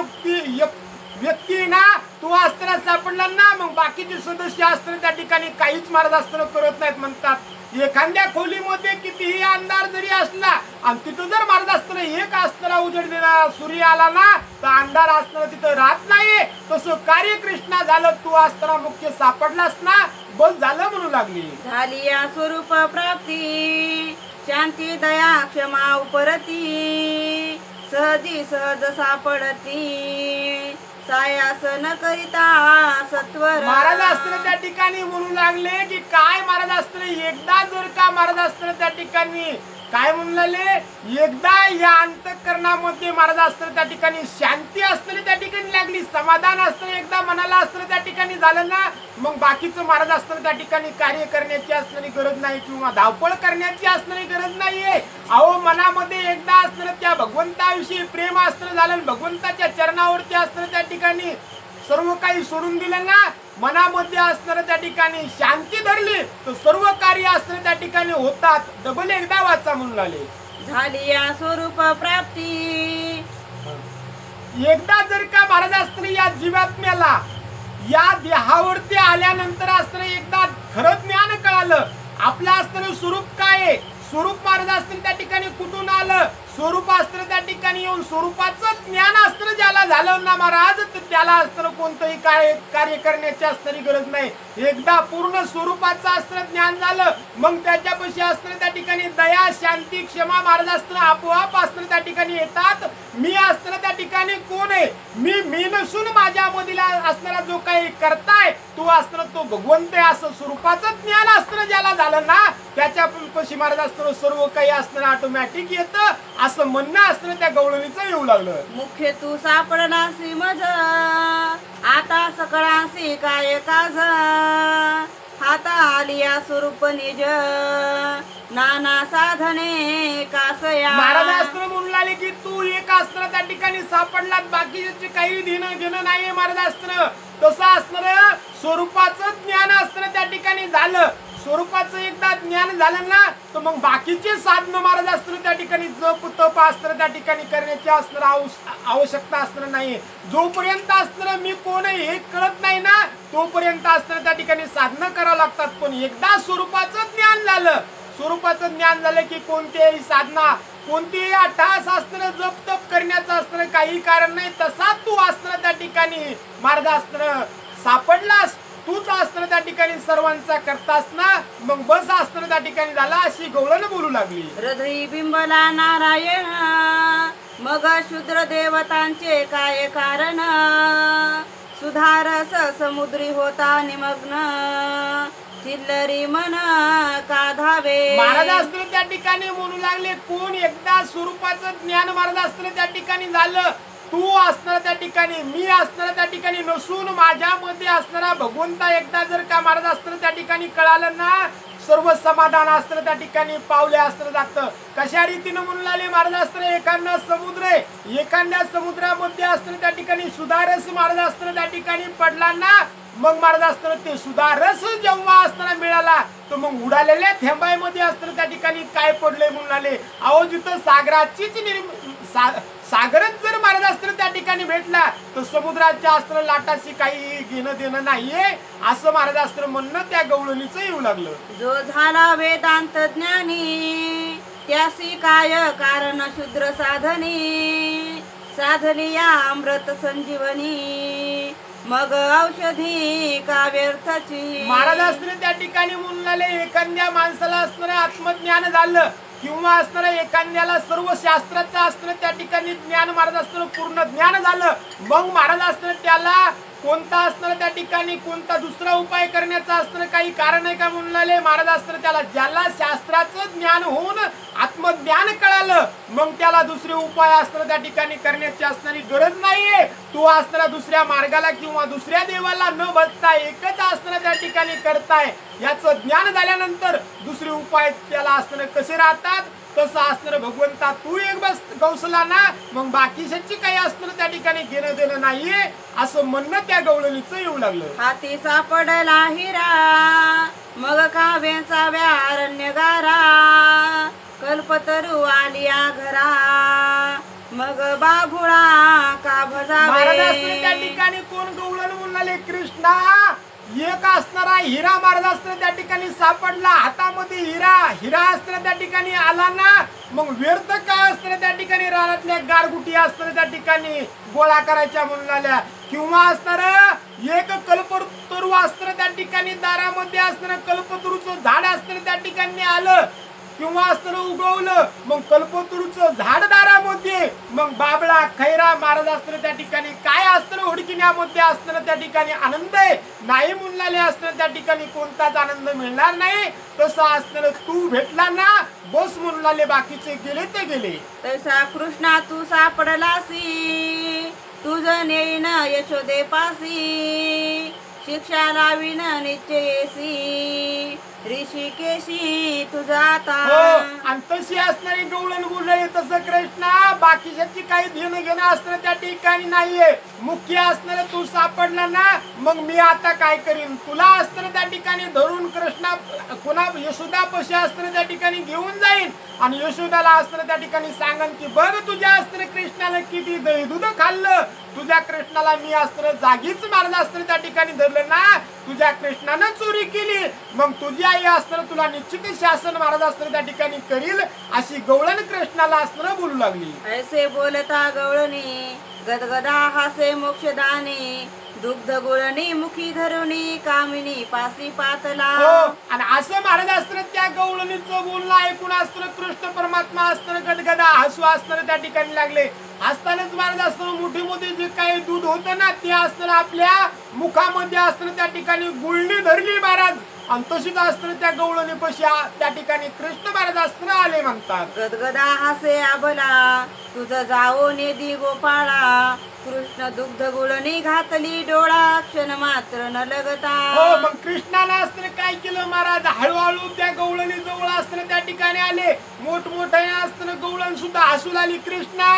व्यक्ती ना, तू असताना सापडला ना, मग बाकीचे सदस्य असताना त्या ठिकाणी काहीच महाराज असताना करत नाहीत म्हणतात. एखाद्या खोलीमध्ये कितीही अंधार जरी असला आणि तिथं जर महाराज असताना एक असताना उजेड देणारा सूर्य आला ना तर अंधार असताना तिथं राहत नाही. तसं कार्य कृष्णा झालं, तू असताना मुख्य सापडलास ना, बस झालं म्हणू लागली. झाली या स्वरूप प्राप्ती शांती दया क्षमा उपरती सहजी सहज सापडती सायास न करिता सत्वर. महाराज असताना त्या ठिकाणी म्हणू लागले की काय महाराज असताना एकदा जर का महाराज असताना त्या ठिकाणी काय म्हणू लागले, एकदा या अंतःकरणामध्ये महाराज असताना त्या ठिकाणी शांती असताना त्या ठिकाणी लागली, समाधान असताना एकदा मनाला असताना त्या ठिकाणी झालं ना, मग बाकीचं महाराज असताना त्या ठिकाणी कार्य करण्याची असणारी गरज नाही किंवा धावपळ करण्याची असणारी गरज नाहीये. अहो मनामध्ये एकदा असताना त्या भगवंताविषयी प्रेम असताना झालं, भगवंताच्या चरणावरती असताना त्या ठिकाणी सर्व काही सोडून दिलं ना, मनामध्ये असणारं त्या ठिकाणी शांती धरली तर सर्व कार्य असणारे त्या ठिकाणी होतात. डबल एकदा वाचा म्हणून लागले. झाली या स्वरूप प्राप्ती एकदा जर का महाराज असताना या जीवात्म्याला या देहावरती आल्यानंतर असताना एकदा खरं ज्ञान कळालं, आपलं असताना स्वरूप काय आहे, स्वरूप महाराज असताना त्या ठिकाणी कुठून आलं, स्वरूप असताना त्या ठिकाणी येऊन स्वरूपाचं ज्ञान असताना ज्याला झालं ना महाराज, तर त्याला असताना कोणतंही कार्य करण्याची असणारी गरज नाही. एकदा पूर्ण स्वरूपाचं असताना ज्ञान झालं, मग त्याच्यापाशी असताना त्या ठिकाणी दया शांती क्षमा महाराज असताना आपोआप असताना त्या ठिकाणी येतात. मी असताना त्या ठिकाणी कोण आहे, मी नसून माझ्यामधील असणारा जो काही करताय तो असताना तो भगवंत आहे असं स्वरूपाचं ज्ञान असताना ज्याला झालं ना, त्याच्यापाशी महाराज असताना सर्व काही असताना ऑटोमॅटिक येतं असं म्हणणं असताना त्या गवळणीचं येऊ लागलं. मुख्य तू सापडलासी मज आता सकळासी काय काज हाता आलिया स्वरूप निज नाना साधने कासया. महाराज असताना म्हणून लागले की तू एक असताना त्या ठिकाणी सापडलात, बाकीचे काही घेणं नाहीये महाराज असताना. तसं असणार स्वरूपाचं ज्ञान असताना त्या ठिकाणी झालं, स्वरूपाचं एकदा ज्ञान झालं ना तर मग बाकीचे साधन महाराज असताना त्या ठिकाणी जप तप असताना त्या ठिकाणी करण्याची असणार आवश्यकता असणार नाही. जोपर्यंत असणार मी कोण आहे हे कळत नाही ना तोपर्यंत असताना त्या ठिकाणी साधनं करावं लागतात. पण एकदा स्वरूपाचं ज्ञान झालं, स्वरूपाचं ज्ञान झालं की कोणत्याही साधना कोणतीही अट्टहास असताना जप तप करण्याचं असताना काही कारण नाही. तसा तू असताना त्या ठिकाणी महाराज असताना सापडलास, तूच असताना त्या ठिकाणी सर्वांचा करतास ना, मग बस असताना त्या ठिकाणी झाला अशी गवळण बोलू लागली. हृदयी बिंबला नारायण मग शूद्र देवतांचे काय कारण सुधारस समुद्री होता निमग्न चिल्लरी मन का धावे. महाराज असताना त्या ठिकाणी म्हणू लागले कोण एकदा स्वरूपाचं ज्ञान महाराज असताना त्या ठिकाणी झालं, तू असणार त्या ठिकाणी मी असणार त्या ठिकाणी नसून माझ्यामध्ये असणारा भगवंता एकदा जर का महाराज असताना त्या ठिकाणी कळालं ना, सर्व समाधान असताना त्या ठिकाणी पावले असताना जातं. कशा रीतीनं म्हणून लागले महाराज असताना एखादा समुद्र आहे, एखाद्या समुद्रामध्ये असताना त्या ठिकाणी सुधारस महाराज असताना त्या ठिकाणी पडला ना, मग महाराज असताना ते सुधारस जेव्हा असताना मिळाला तर मग उडालेल्या थेंबामध्ये असताना त्या ठिकाणी काय पडलंय म्हणून आले. अहो जिथं सागराचीच सागरच जर महाराज असताना त्या ठिकाणी भेटला तर समुद्राच्या असताना लाटाशी काही घेणं देणं नाहीये असं महाराज असताना म्हणणं त्या गवळणीचं येऊ लागलं. जो झाला वेदांत ज्ञानी त्यासी काय कारण शूद्र साधनी साधली या अमृत संजीवनी मग औषधी का व्यर्थची. महाराज असताना त्या ठिकाणी म्हणून आले एखाद्या माणसाला असणारं आत्मज्ञान झालं किंवा असणारं एखाद्याला सर्व शास्त्राचं असणारं त्या ठिकाणी ज्ञान महाराज असताना पूर्ण ज्ञान झालं, मग महाराज असताना त्याला कोणता असणार त्या ठिकाणी कोणता दुसरा उपाय करण्याचा असणार काही कारण आहे का म्हणून आले. महाराज असताना त्याला ज्याला शास्त्राचं ज्ञान होऊन आत्मज्ञान कळालं मग त्याला दुसरे उपाय असणार त्या ठिकाणी करण्याची असणारी गरज नाहीये. तू असणारा दुसऱ्या मार्गाला किंवा दुसऱ्या देवाला न बघता एकच असणार त्या ठिकाणी करताय, याचं ज्ञान झाल्यानंतर दुसरे उपाय त्याला असणार कसे राहतात तसं असणार भगवंता तू एक बस गौसला ना, मग बाकीच्यांची काही असणार त्या ठिकाणी घेणं देणं नाहीये असं म्हणणं त्या गवळणीचं येऊ लागलं. हाती सापडला हिरा मग काव्यांचा व्यारण्य गारा कल्पतरू आलिया घरा मग बाभुळा का महाराज असताना त्या भजावे. ठिकाणी कोण गवळण म्हणाले कृष्णा एक असणारा हिरा महाराज असताना त्या ठिकाणी सापडला, हातामध्ये हिरा असताना त्या ठिकाणी आला ना, मग व्यर्थ काय असताना त्या ठिकाणी रानातल्या गारगुटी असताना त्या ठिकाणी गोळा करायच्या म्हणून आल्या, किंवा असणार एक कल्पतरू असताना त्या ठिकाणी दारामध्ये असताना कल्पतरूचं झाड असताना त्या ठिकाणी आलं, किंवा असताना उगवलं, मग कल्पतरूचं झाड दारामध्ये, मग बाबळा खैरा महाराज असताना त्या ठिकाणी काय असताना हुडकिण्यामध्ये असताना त्या ठिकाणी आनंद आहे, नाही म्हणले असताना त्या ठिकाणी कोणताच आनंद मिळणार नाही. तसं असताना तू भेटला ना, बस म्हणून बाकीचे गेले ते गेले. तैसा कृष्णा तू सापडलासी, तुझं नेईन यशोदे पासी, शिक्षा लावीन निश्चयेसी, ऋषिकेशी तुझा आता. आणि तशी असणारी गवळण बोलले, तसं कृष्णा बाकीच्याची काही देणं घेणं असणार त्या ठिकाणी नाहीये. मुख्य असणार तू सापडला ना, मग मी आता काय करीन, तुला असताना त्या ठिकाणी धरून कृष्णा पुन्हा यशोदा पशी असताना त्या ठिकाणी घेऊन जाईन, आणि यशोदाला असताना त्या ठिकाणी सांगन की बघ तुझ्या असताना कृष्णाला किती दही दूध खाल्लं, तुझ्या कृष्णाला मी असताना जागीच मारलं असताना त्या ठिकाणी धरलं ना, तुझ्या कृष्णानं चोरी केली, मग तुझी आई असताना तुला निश्चित शासन महाराज असताना त्या ठिकाणी करील, अशी गवळण कृष्णाला असताना बोलू लागली. ऐसे बोलता गवळणी, गदगदा हासे मोक्षदानी, दुग्ध गुळणी मुखी धरुणी, कामिनी पासी पातला. आणि असं महाराज असताना त्या गवळणीचं बोलणं ऐकून असताना कृष्ण परमात्मा असताना गदगदा हसू असताना त्या ठिकाणी लागले. असतानाच महाराज असताना मोठी मोठी जे काही दूध होतं ना, ते असताना आपल्या मुखामध्ये असताना त्या ठिकाणी गुळणी धरली महाराज, आणि तशीच असताना त्या गवळणी पशी त्या ठिकाणी कृष्ण महाराज असताना आले म्हणतात. गदगदा हासे आबला, तुझं जाओ नेदी गोपाळा, कृष्ण दुग्ध गुळणी घातली डोळा, क्षण मात्र न लगता. मग कृष्णाला असताना काय केलं महाराज, हळूहळू त्या गवळणी जवळ असताना त्या ठिकाणी आले, मोठमोठ्या असताना गवळण सुद्धा हसू लागली. कृष्णा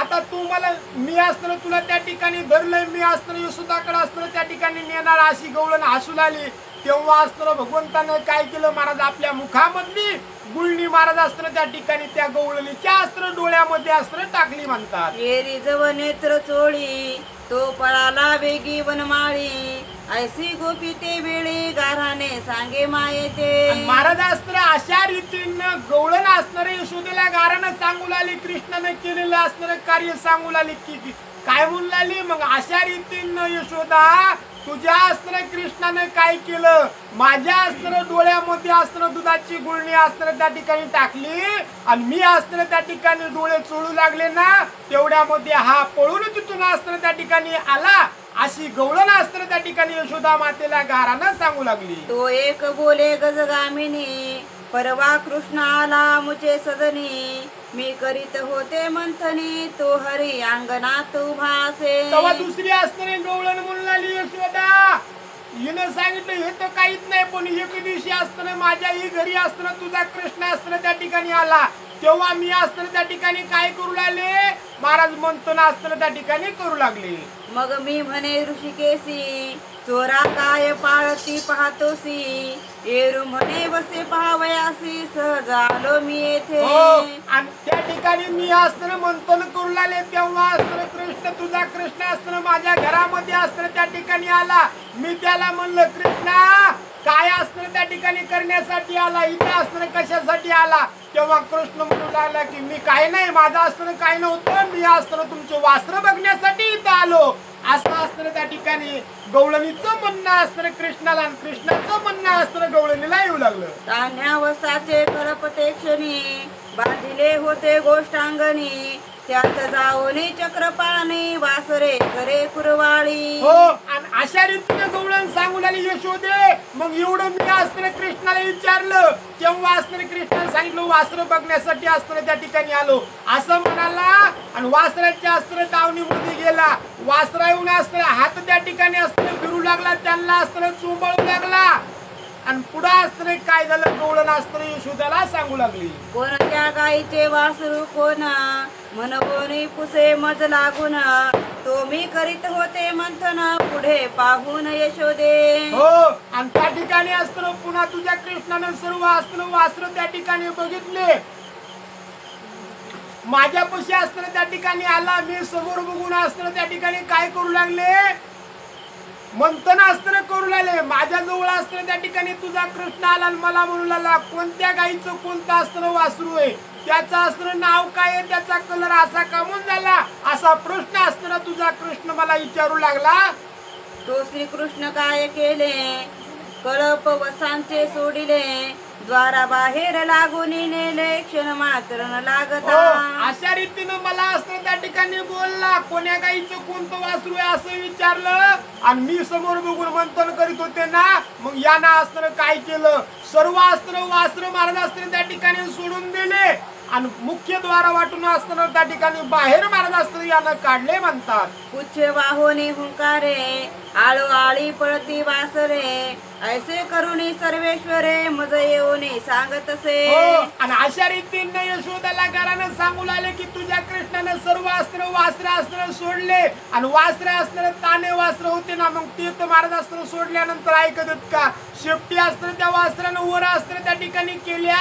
आता तू मला, मी असताना तुला त्या ठिकाणी धरलंय, मी असताना यशोदाकडे असताना त्या ठिकाणी नेणार, अशी गवळण हसू लागली. तेव्हा असताना भगवंतानं काय केलं महाराज, आपल्या मुखामधली गुळणी महाराज असताना त्या ठिकाणी त्या गवळणीच्या असताना डोळ्यामध्ये असताना टाकली म्हणतात. येरी जव नेत्र चोळी, तो पळाला वेगी वनमाळी, ऐसी गोपी ते वेळी गाराने सांगे मायेते. महाराज असताना अशा रीतीनं गवळण असणार यशोदेला गारानं सांगू लागली, कृष्णाने केलेलं असणार कार्य सांगू लागली की काय म्हणू लागली. मग अशा रीतीनं यशोदा तुझ्या असताना कृष्णाने काय केलं, माझ्या असताना डोळ्यामध्ये असताना दुधाची गुळणी असताना त्या ठिकाणी टाकली, आणि मी असताना त्या ठिकाणी डोळे चोळू लागले ना, तेवढ्यामध्ये हा पळून तिथून असताना त्या ठिकाणी आला, अशी गवळण असताना त्या ठिकाणी यशोदा मातेला गारानं सांगू लागली. तो एक बोले गजगामिनी, परवा कृष्ण आला मुचे सदनी, मी करीत होते मंथनी, तो हरी अंगणात उभा असे. तेव्हा दुसरी असणारी गवळण म्हणून आली यशोदा, हिनं सांगितलं हे तर काहीच नाही, पण एक दिवशी असताना माझ्याही घरी असताना तुझा कृष्ण असताना त्या ठिकाणी आला, तेव्हा मी असताना त्या ठिकाणी काय करू लागले, महाराज मंथन असताना त्या ठिकाणी करू लागले. मग मी म्हणे ऋषिकेशी, चोरा काय पाळती पाहतोसी, येरू म्हणे बसे पाहावयासी, सहज आलो मी येथे. आणि त्या ठिकाणी मी असताना मंथन करू लागले, तेव्हा असताना कृष्ण तुझा कृष्ण असताना माझ्या घरामध्ये असताना त्या ठिकाणी आला. मी त्याला म्हणलं कृष्णा काय असताना त्या ठिकाणी करण्यासाठी आला, इथं असताना कशासाठी आला. तेव्हा कृष्ण म्हणू लागला की मी काय नाही, माझं असताना काय नव्हतं, मी असताना तुमचे वास्त्र बघण्यासाठी इथं आलो. असं असताना त्या ठिकाणी गवळणीचं म्हणणं असताना कृष्णाला, आणि कृष्णाचं म्हणणं असताना गवळणीला येऊ लागलं. तान्ह्यावसाचे कळपते क्षणी, बांधिले होते गोष्टांगणी, त्यात जाऊनी चक्रपाणी, वासरे करे कुरवाळी. आणि अशा रीतीने गवळण सांगू लागली यशोदे. मग एवढं मी असताना कृष्णाला विचारलं, तेव्हा असताना कृष्णाने सांगितलं वासर बघण्यासाठी असताना त्या ठिकाणी आलो असं म्हणाला, आणि वासराच्या अस्त्र दावणीमध्ये गेला. वासरा येऊन असताना हात त्या ठिकाणी असताना फिरू लागला, त्यांना असताना चोंबळू लागला, आणि पुढे असताना काय झालं, गवळण असताना यशोदाला सांगू लागली. कोणत्या गाईचे वासरू कोण, मन कोणी पुसे मज लागून, तो मी करीत होते मंथन, पुढे पाहून यशोदे. आणि त्या ठिकाणी असताना पुन्हा तुझ्या कृष्णाने सर्व असताना वासर त्या ठिकाणी बघितले, माझ्यापाशी असताना त्या ठिकाणी आला. मी समोर बघून असताना त्या ठिकाणी काय करू लागले, मंथन असताना करू लागले. माझ्या जवळ असताना त्या ठिकाणी तुझा कृष्ण आला आणि मला म्हणू लागला कोणत्या गाईचं कोणतं असताना वासरू आहे, त्याचं असताना नाव काय आहे, त्याचा कलर असा कामून झाला, असा प्रश्न असताना तुझा कृष्ण मला विचारू लागला. तो श्रीकृष्ण काय केले, कळप वसांचे सोडिले, द्वारा बाहेर लागून नेले, क्षण मात्र न लागता. अशा रीतीनं मला असं त्या ठिकाणी बोलला, कोण्या गाईचं कोणतं वासरू आहे असं विचारलं आणि मी समोर बघून मंथन करीत होते ना. मग यानं असताना काय केलं, सर्व अस्त्र वासर महाराज असताना त्या ठिकाणी सोडून दिले आणि मुख्य द्वार वाटून असताना त्या ठिकाणी बाहेर महाराज असताना यानं काढले म्हणतात. पुच्छ वाहोनी हुंकारे, आळो आळी पळती वासरे, ऐसे करुणी सर्वेश्वरे मज येऊने सांगत असे. आणि अशा रीतीने यशोदाला घरानं सांगू लागले की तुझ्या कृष्णाने सर्व अस्त्र वासर सोडले आणि वासरे असणारे ताने वासर होते ना, मग ते तर महाराज अस्त्र सोडल्यानंतर ऐकत का, शेपटी अस्त्र त्या वासरानं वर अस्त्र त्या ठिकाणी केल्या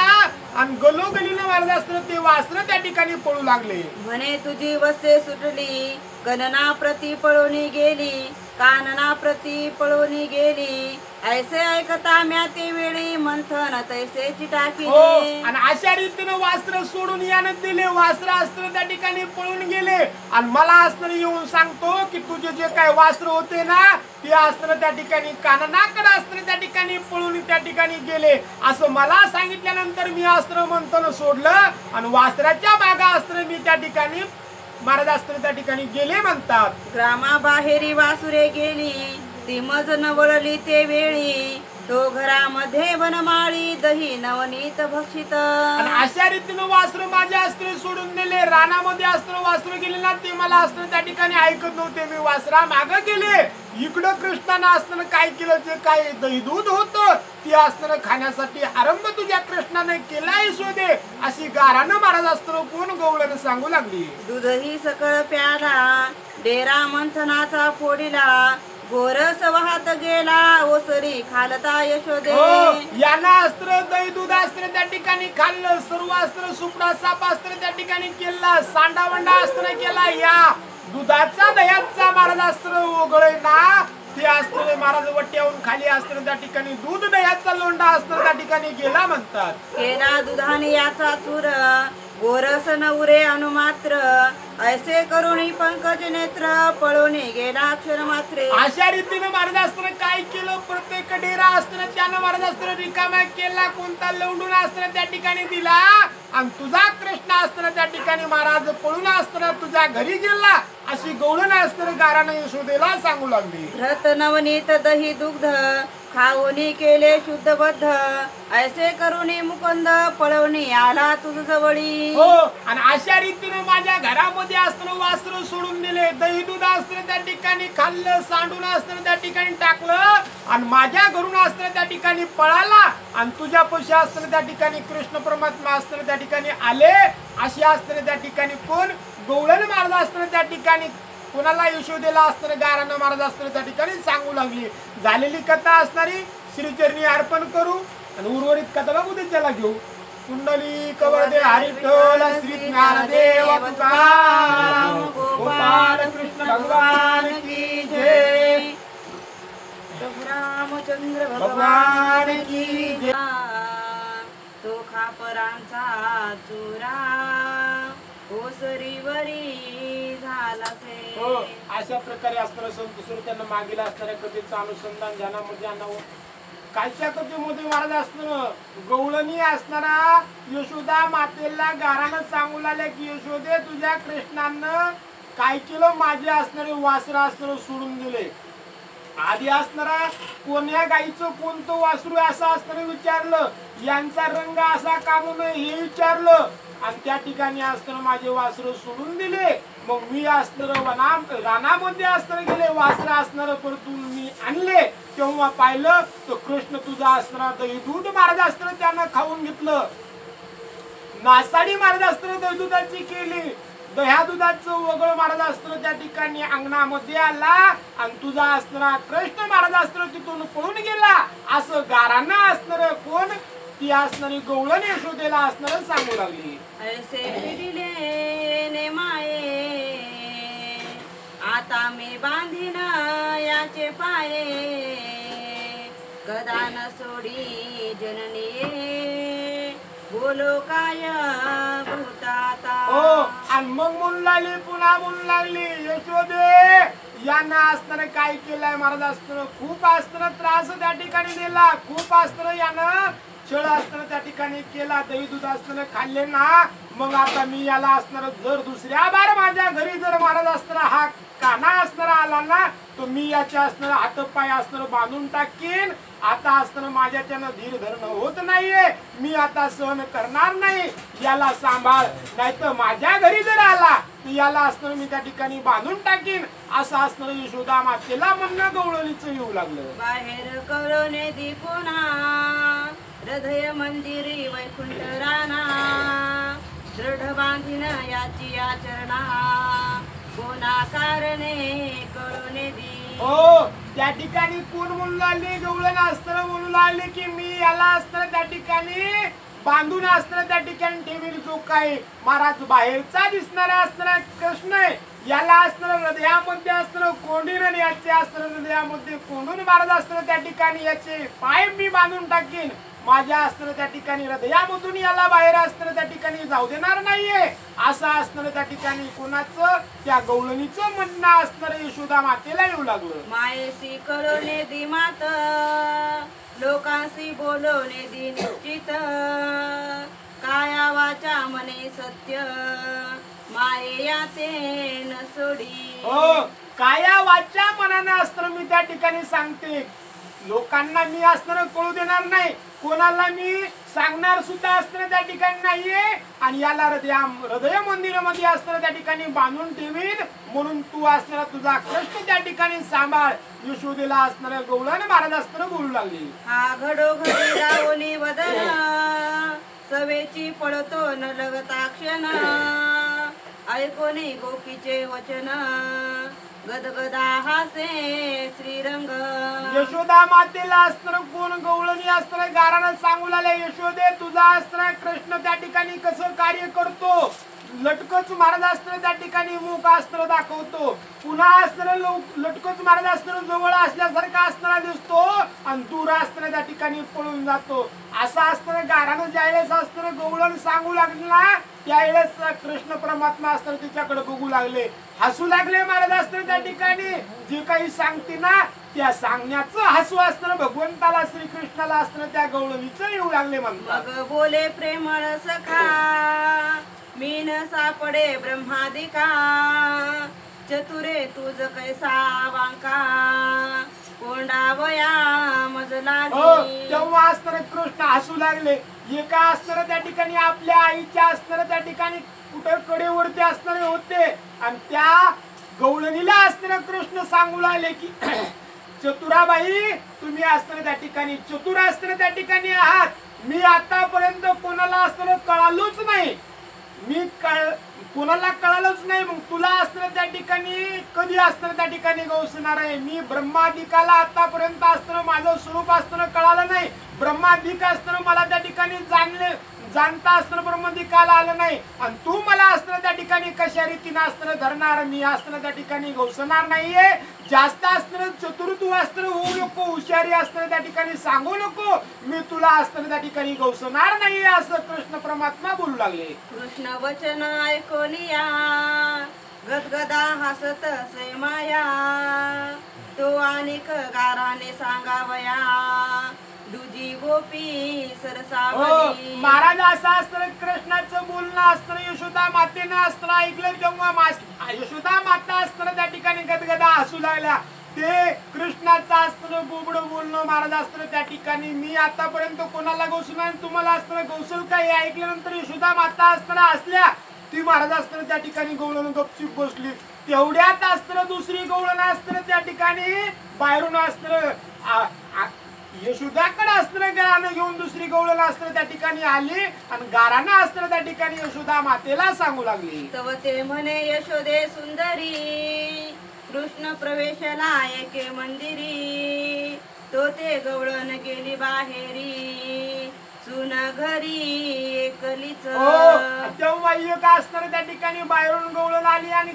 आणि गलोगलीनं महाराज अस्त्र ते वासर त्या ठिकाणी पळू लागले. म्हणे तुझी वसे सुटली, गणना प्रती पळून गेली, कानना प्रती पळून गेली, ऐसे ऐकता म्या ते वेळी मंथन तैसेची टाकली. आणि अशा रीतीनं वास्त्र सोडून यानं दिले, वास्त्र अस्त्र त्या ठिकाणी पळून गेले आणि मला अस्त्र येऊन सांगतो की तुझे जे काय वास्त्र होते ना ते अस्त्र त्या ठिकाणी काननाकडे अस्त्र त्या ठिकाणी पळून त्या ठिकाणी गेले असं मला सांगितल्यानंतर मी अस्त्र मंथन सोडलं आणि वास्त्राच्या बागा अस्त्र मी त्या ठिकाणी महाराज अस्त्र त्या ठिकाणी गेले म्हणतात. ग्रामाबाहेरी वासुरे गेली, ती मज नवळली ते वेळी, तो घरामध्ये बनमाळी दही नवनीत भक्षित. आणि अशा रीतीनं वासर माझे अस्त्र सोडून दिले, रानामध्ये अस्त्र वासर गेले ना ते मला अस्त्र त्या ठिकाणी ऐकत नव्हते, मी वासरा माग गेले. इकडं कृष्णानं असताना काय केलं, जे काय दही दूध होतं ते असताना खाण्यासाठी आरंभ तुझ्या कृष्णाने केला यशोदे अशी गारानं महाराज अस्त्र कोण गवळण सांगू लागली. दूधही सकळ प्याला, डेरा मंथनाचा फोडिला, गोरस वाहत गेला, ओसरी खालता यशोदे. यांना अस्त्र दही दूध अस्त्र त्या ठिकाणी खाल्लं, सर्व अस्त्र सुपडा साप अस्त्र त्या ठिकाणी केला, सांडावंडा अस्त्र केला. या दुधाचा दह्याचा महाराज अस्त्र ओघळे ना ते अस्त्र महाराज वट्यावरून खाली अस्त्र त्या ठिकाणी दूध दह्याचा लोंढा अस्त्र त्या ठिकाणी गेला म्हणतात. केला दुधाने याचा चूर, गोरस नवरे अनुमात्र, ऐसे करुणी पंकज नेत्र, पळून गेला अक्षर मात्रे. अशा रीतीने महाराज अस्त्र काय केलं, प्रत्येक डेरा अस्त्र त्यानं महाराज अस्त्र रिकामा केला, कोणता लवडून अस्त्र त्या ठिकाणी दिला आणि तुझा कृष्ण अस्त्र त्या ठिकाणी महाराज पळून अस्त्र तुझ्या घरी गेला अशी गवळण अस्त्र गारानं यशोदेला सांगू लागली. रथ नवनीत दही दुग्ध, खाऊनी केले शुद्धबद्ध, ऐसे करुणी मुकुंद, पळवणी आला तुझ जवळी. आणि अशा रीतीने माझ्या घरामध्ये अस्त्र वास्त्र सोडून दिले, दही दूध अस्त्र त्या ठिकाणी खाल्लं, सांडून अस्त्र त्या ठिकाणी टाकलं आणि माझ्या घरून अस्त्र त्या ठिकाणी पळाला आणि तुझ्या पैसे अस्त्र त्या ठिकाणी कृष्ण परमात्मा अस्त्र त्या ठिकाणी आले. अशी अस्त्र त्या ठिकाणी कोण गवळण महाराज अस्त्र त्या ठिकाणी कोणाला यशोदेला अस्त्र गारानं महाराज अस्त्र त्या ठिकाणी सांगू लागली. झालेली कथा असणारी श्रीचरणी अर्पण करू आणि उर्वरित कथा बघू त्याला घेऊ. कुंडली कवरदे हरिठोल श्री ज्ञानदेव तुकाराम गोपाल कृष्ण भगवान की जय. रामचंद्र भगवान की जय. तो खापरांचा चुरा, ओसरीवरी झाला से. अशा प्रकारे अस्त्र संत त्यांना मागील असणाऱ्या कथेचं अनुसंधान ध्यानामध्ये आणावं. कालच्या कथेमध्ये महाराज असणार गवळणी असणारा यशोदा मातेला गारानं सांगू लागल्या की यशोदे तुझ्या कृष्णानं काय केलं, माझे असणारे वासर अस्त्र सोडून दिले. आधी असणारा कोण्या गाईचं कोणतं वासरू असं असणारं विचारलं, यांचा रंग असा का म्हणून हे विचारलं आणि त्या ठिकाणी असताना माझे वासर सोडून दिले. मग मी असणार रानामध्ये असणार गेले, वासर असणार परतून मी आणले. तेव्हा पाहिलं तर कृष्ण तुझा असणार दही दूध महाराज असणार त्यानं खाऊन घेतलं, नासाडी महाराज असणार दही दुधाची केली, दह्या दुधाचं वगळ महाराज अस्त्र त्या ठिकाणी अंगणामध्ये आला आणि तुझा असणारा कृष्ण महाराज अस्त्र तिथून पळून गेला असं गारांना असणार कोण ती असणारी गवळण यशोदेला असणार सांगू लागली. ऐसे फिरिले ने माये, आता मी बांधीन या गवळणाचे पाये गदा न सोडी जननी बोलो काय भूताता. आणि मग म्हणू लागली, पुन्हा म्हणू लागली, यशोदे यांना असताना काय केलंय महाराज असताना, खूप असताना त्रास त्या ठिकाणी दिला, खूप असताना यानं छळ असताना त्या ठिकाणी केला, दही दूध असताना खाल्ले ना. मग आता मी याला असणार जर दुसऱ्या बार माझ्या घरी जर महाराज असताना हा काना असणारा आला ना, तो मी याच्या असणार हातपाय असणार बांधून टाकीन. आता असताना माझ्याच्यानं धीर धरणं होत नाहीये, मी आता सहन करणार नाही, याला सांभाळ, नाही तर माझ्या घरी जर आला तर याला असणार मी त्या ठिकाणी बांधून टाकीन. असं असणार यशोदा मातेला म्हणणं गवळणीचं येऊ लागलं. बाहेर कळणे दिकोना हृदय मंदिरी वैकुंठ राणा दृढ बांधिन याची आचरणा कोणा कारणे कळणे दी. त्या ठिकाणी कोण म्हणू लागले, गवळण असताना म्हणू लागले की मी याला असताना त्या ठिकाणी बांधून असताना त्या ठिकाणी ठेवील. जो काय महाराज बाहेरचा दिसणारा असणारा कृष्ण आहे, याला असणारा हृदयामध्ये असणारा कोंडीन आणि याचे असणारा हृदयामध्ये कोंडून महाराज असताना त्या ठिकाणी याचे पाय मी बांधून टाकीन. माझ्या असताना त्या ठिकाणी हृदयामधून याला बाहेर असताना त्या ठिकाणी जाऊ देणार नाहीये. असं असणारं त्या ठिकाणी कोणाचं, त्या गवळणीचं म्हणणं असणारं यशोदा मातेला येऊ लागलं. मायेसी कळणे दी मात लोकांशी बोलवणे दी निश्चित काया वाचा मने सत्य माये ते न सोडी. काया वाचा मनानं असताना मी त्या ठिकाणी सांगते, लोकांना मी असताना कळू देणार नाही, कोणाला मी सांगणार सुद्धा असताना त्या ठिकाणी नाहीये. आणि याला हृदय मंदिरामध्ये असताना त्या ठिकाणी बांधून ठेवीन. म्हणून तू असणारा तुझा कृष्ण त्या ठिकाणी सांभाळ. यशोदेला असणाऱ्या गवळण महाराज असताना बोलू लागली. हा घडोघडी रावणी वदन सवेची पडतो न लगताक्षण ऐकोनी गोपीचे वचन गदगदा हासे श्रीरंग. यशोदा मातेला असताना कोण गवळणी असताना गारानं सांगू लागले, यशोदे तुझा असताना कृष्ण त्या ठिकाणी कसं कार्य करतो. लटकच महाराज असताना त्या ठिकाणी मुख अस्त्र दाखवतो, पुन्हा असताना लटकच महाराज असताना जवळ असल्यासारखा असताना दिसतो आणि दूर असताना त्या ठिकाणी पळून जातो. असं असताना गारानं ज्यावेळेस असताना गवळण सांगू लागला त्यावेळेस कृष्ण परमात्मा असताना तिच्याकडे बघू लागले, हसू लागले महाराज असताना त्या ठिकाणी. जे काही सांगते ना त्या सांगण्याचं हसू असताना भगवंताला श्रीकृष्णाला असताना त्या गवळणीचं येऊ लागले म्हणतात. मग बोले प्रेमळ सखा मीन सापडे ब्रह्मादिका चतुरे तुझ कैसा वांका कोंडावया मज लागी. तेव्हा असताना कृष्ण हसू लागले. एका असताना त्या ठिकाणी आपल्या आईच्या असताना त्या ठिकाणी कुठं कडेवरती असणारे होते आणि त्या गवळणीला असताना कृष्ण सांगू लागले की चतुराबाई तुम्ही असताना त्या ठिकाणी चतुर असताना त्या ठिकाणी आहात. मी आतापर्यंत कोणाला असताना कळालोच नाही, मी कोणाला कळालंच नाही. मग तुला असताना त्या ठिकाणी कधी असताना त्या ठिकाणी गवसणार आहे. मी ब्रह्मादिकाला आतापर्यंत असताना माझं स्वरूप असताना कळालं नाही. ब्रह्मादिक असताना मला त्या ठिकाणी जाणता असताना ब्रह्मादिकाला आलं नाही. आणि तू मला असताना त्या ठिकाणी कशा रीतीनं असताना धरणार, मी असताना त्या ठिकाणी गवसणार नाहीये. जास्त असताना चतुर तू असताना होऊ नको, हुशारी असताना त्या ठिकाणी सांगू नको, मी तुला असताना त्या ठिकाणी गवसणार नाहीये असं कृष्ण परमात्मा बोलू लागले. कृष्ण वचन ऐकोनिया गदगदा हसत से माया तो अनेक गाराने सांगावया दुजी गोपी सरसावली. महाराज असं असताना कृष्णाचं बोलणं असताना यशोदा मातेनं असताना ऐकलं तेव्हा यशोदा माता असताना त्या ठिकाणी गदगदा हसू लागल्या. ते कृष्णाचं असताना बोबडं बोलणं महाराज असताना त्या ठिकाणी मी आतापर्यंत कोणाला गवसणार तुम्हाला असताना गवसल काय हे ऐकल्यानंतर यशोदा माता असताना हसल्या. ती महाराज असताना त्या ठिकाणी गवळण गपचूप बसली. तेवढ्यात असताना दुसरी गवळण असताना त्या ठिकाणी बाहेरून असताना यशोदाकडे असताना गारानं घेऊन दुसरी गवळण असताना त्या ठिकाणी आली आणि गारानं असताना त्या ठिकाणी यशोदा मातेला सांगू लागली. तव ते म्हणे यशोदे सुंदरी कृष्ण प्रवेशला एके मंदिरी तो ते गवळण गेली बाहेरी सुन घरी एकलीच. तेव्हा एक असताना त्या ठिकाणी बाहेरून गवळण आली आणि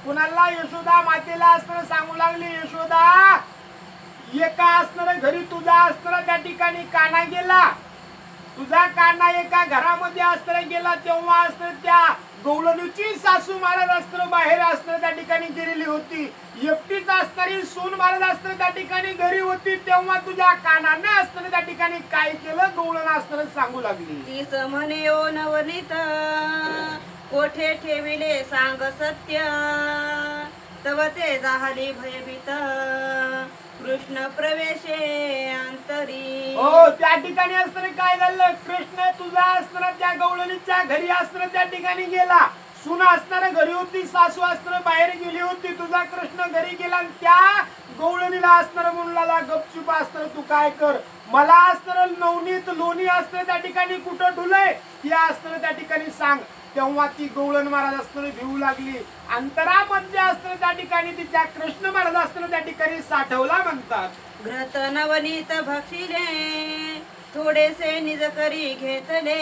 कुणाला यशोदा मातेला असताना सांगू लागली, यशोदा एका असणाऱ्या घरी तुझा असणारा त्या ठिकाणी काना गेला, तुझा काना एका घरामध्ये असताना गेला, तेव्हा असणार त्या गवळणीची सासू महाराज असताना बाहेर असताना त्या ठिकाणी गेलेली होती, एकटीच असणारी सून महाराज असताना त्या ठिकाणी घरी होती, तेव्हा तुझ्या कानाने असताना त्या ठिकाणी काय केलं, गवळण असताना सांगू लागली. तीच म्हणे ओ नवनीत कोठे ठेविले सांग सत्य, तव ते झाली भयभीत कृष्ण प्रवेशे अंतरी. हो, त्या ठिकाणी असताना काय झालं, कृष्ण तुझा असताना त्या गवळणीच्या घरी असताना त्या ठिकाणी गेला, सून असताना घरी होती, सासू असताना बाहेर गेली होती, तुझा कृष्ण घरी गेला आणि त्या गवळणीला असताना म्हणला गपचूप असताना तू काय कर, मला असताना नवनीत लोणी असताना त्या ठिकाणी कुठं ठुलय ती असताना त्या ठिकाणी सांग. तेव्हा ती गवळण महाराज असताना भिवू लागली, अंतरामध्ये असताना त्या ठिकाणी तिच्या कृष्ण महाराज असताना त्या ठिकाणी साठवला म्हणतात. घृत नवनीत भक्षिले थोडेसे निज करी घेतले,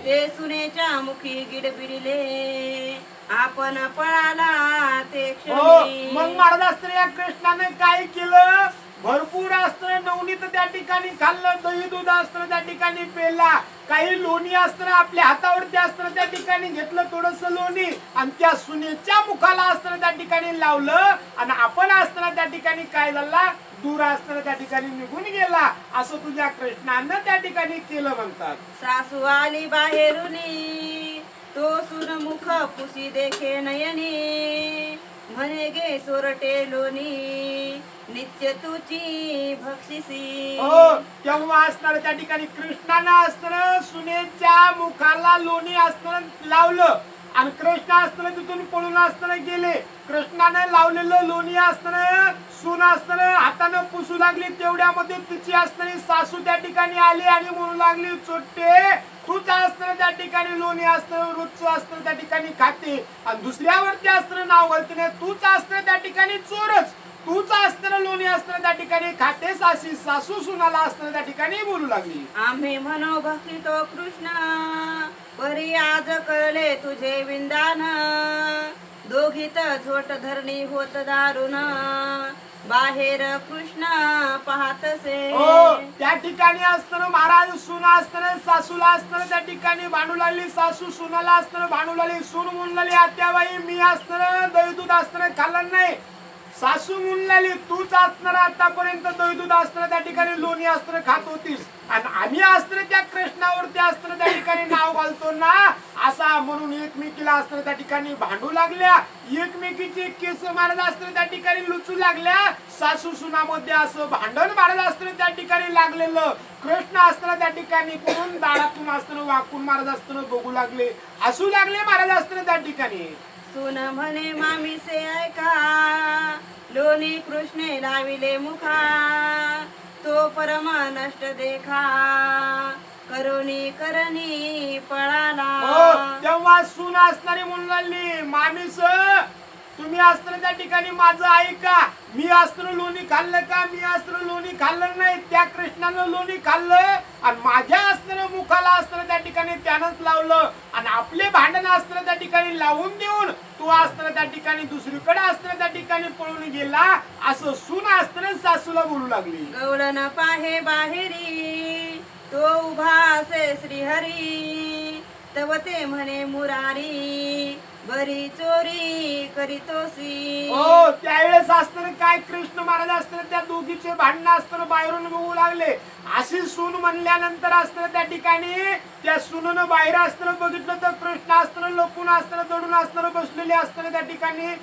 ते सुनेच्या मुखी गिडबिडले आपण पळाला ते क्षणी. मग महाराज असताना या कृष्णाने काय केलं, भरपूर असताना नवनीत त्या ठिकाणी खाल्लं, दही दूध असताना त्या ठिकाणी पेला, काही लोणी असताना आपल्या हातावरती असताना त्या ठिकाणी घेतलं थोडस लोणी आणि त्या सुनेच्या मुखाला असताना त्या ठिकाणी लावलं आणि आपण असताना त्या ठिकाणी काय झाला, दूर असताना त्या ठिकाणी निघून गेला, असं तुझ्या कृष्णानं त्या ठिकाणी केलं म्हणतात. सासू आली बाहेरुनी तो सुन मुख पुसी देखे नयनी, म्हणे गे सोरटे लोणी नित्य तुची भक्षिसी. तेव्हा असणार त्या ठिकाणी कृष्णानं असताना सुनेच्या मुखाला लोणी असताना लावलं आणि कृष्ण असताना तिथून पळून असताना गेले, कृष्णाने लावलेलं लोणी असताना सून असताना हाताने पुसू लागली, तेवढ्यामध्ये तिची असणारी सासू त्या ठिकाणी आली आणि म्हणू लागली चोट्टे तूच असताना त्या ठिकाणी लोणी असताना रोजचं असताना त्या ठिकाणी खाते आणि दुसऱ्यावरती असताना नाव घालते नाही, तूच असताना त्या ठिकाणी चोरच, तूच असताना लोणी असताना त्या ठिकाणी खातेस अशी सासू सुनाला असताना त्या ठिकाणी बोलू लागली. आम्ही म्हणो भक्तितो कृष्ण परी आज कळले तुझे विंदान, दोघीत झोट धरणी होत दारुण बाहेर कृष्ण पाहतसे. त्या ठिकाणी असताना महाराज सून असताना सासूला असताना त्या ठिकाणी भांडू लागली, सासू सुनाला असताना भांडू लागली, सून म्हणू लागली आत्याबाई मी असताना दही दूध असताना खाल्लं नाही, सासू म्हणून लागली तूच असणार आतापर्यंत दही दूध असताना त्या ठिकाणी लोणी असताना खात होतीस आणि आम्ही असताना त्या कृष्णावरती असताना त्या ठिकाणी नाव घालतो ना, असा म्हणून एकमेकीला असताना त्या ठिकाणी भांडू लागल्या, एकमेकीची केस महाराज असताना त्या ठिकाणी लुचू लागल्या, सासू सुनामध्ये असं भांडण महाराज असताना त्या ठिकाणी लागलेलं, कृष्ण असताना त्या ठिकाणी कोण दारातून असताना वाकून महाराज असताना बघू लागले, हसू लागले महाराज असताना त्या ठिकाणी. सुन म्हणे मामीसे ऐका लोणी कृष्णे लाविले मुखा, तो परम नष्ट देखा करुणी करणी पळाला. तेव्हा सून असणारी म्हणून लागली मामीस तुम्ही असताना त्या ठिकाणी माझं ऐका, मी असताना लोणी खाल्लं का, मी असताना लोणी खाल्लं नाही, त्या कृष्णानं लोणी खाल्लं आणि माझ्या असताना मुखाला असताना त्या ठिकाणी त्यानंच लावलं आणि आपले भांडण असताना त्या ठिकाणी लावून देऊन तू असताना त्या ठिकाणी दुसरीकडे असताना त्या ठिकाणी पळून गेला, असं सून असताना सासूला बोलू लागली. गवळण पाहे बाहेरी तो उभा असे श्रीहरी, तव ते म्हणे मुरारी बरी चोरी करीतोसी. त्यावेळेस असताना काय कृष्ण महाराज असताना त्या दोघीचे भांडण असताना बाहेरून बघू लागले, अशी सून म्हणल्यानंतर असताना त्या ठिकाणी त्या सूननं बाहेर असताना बघितलं तर कृष्ण असताना लपून असताना दडून असताना बसलेले असताना त्या ठिकाणी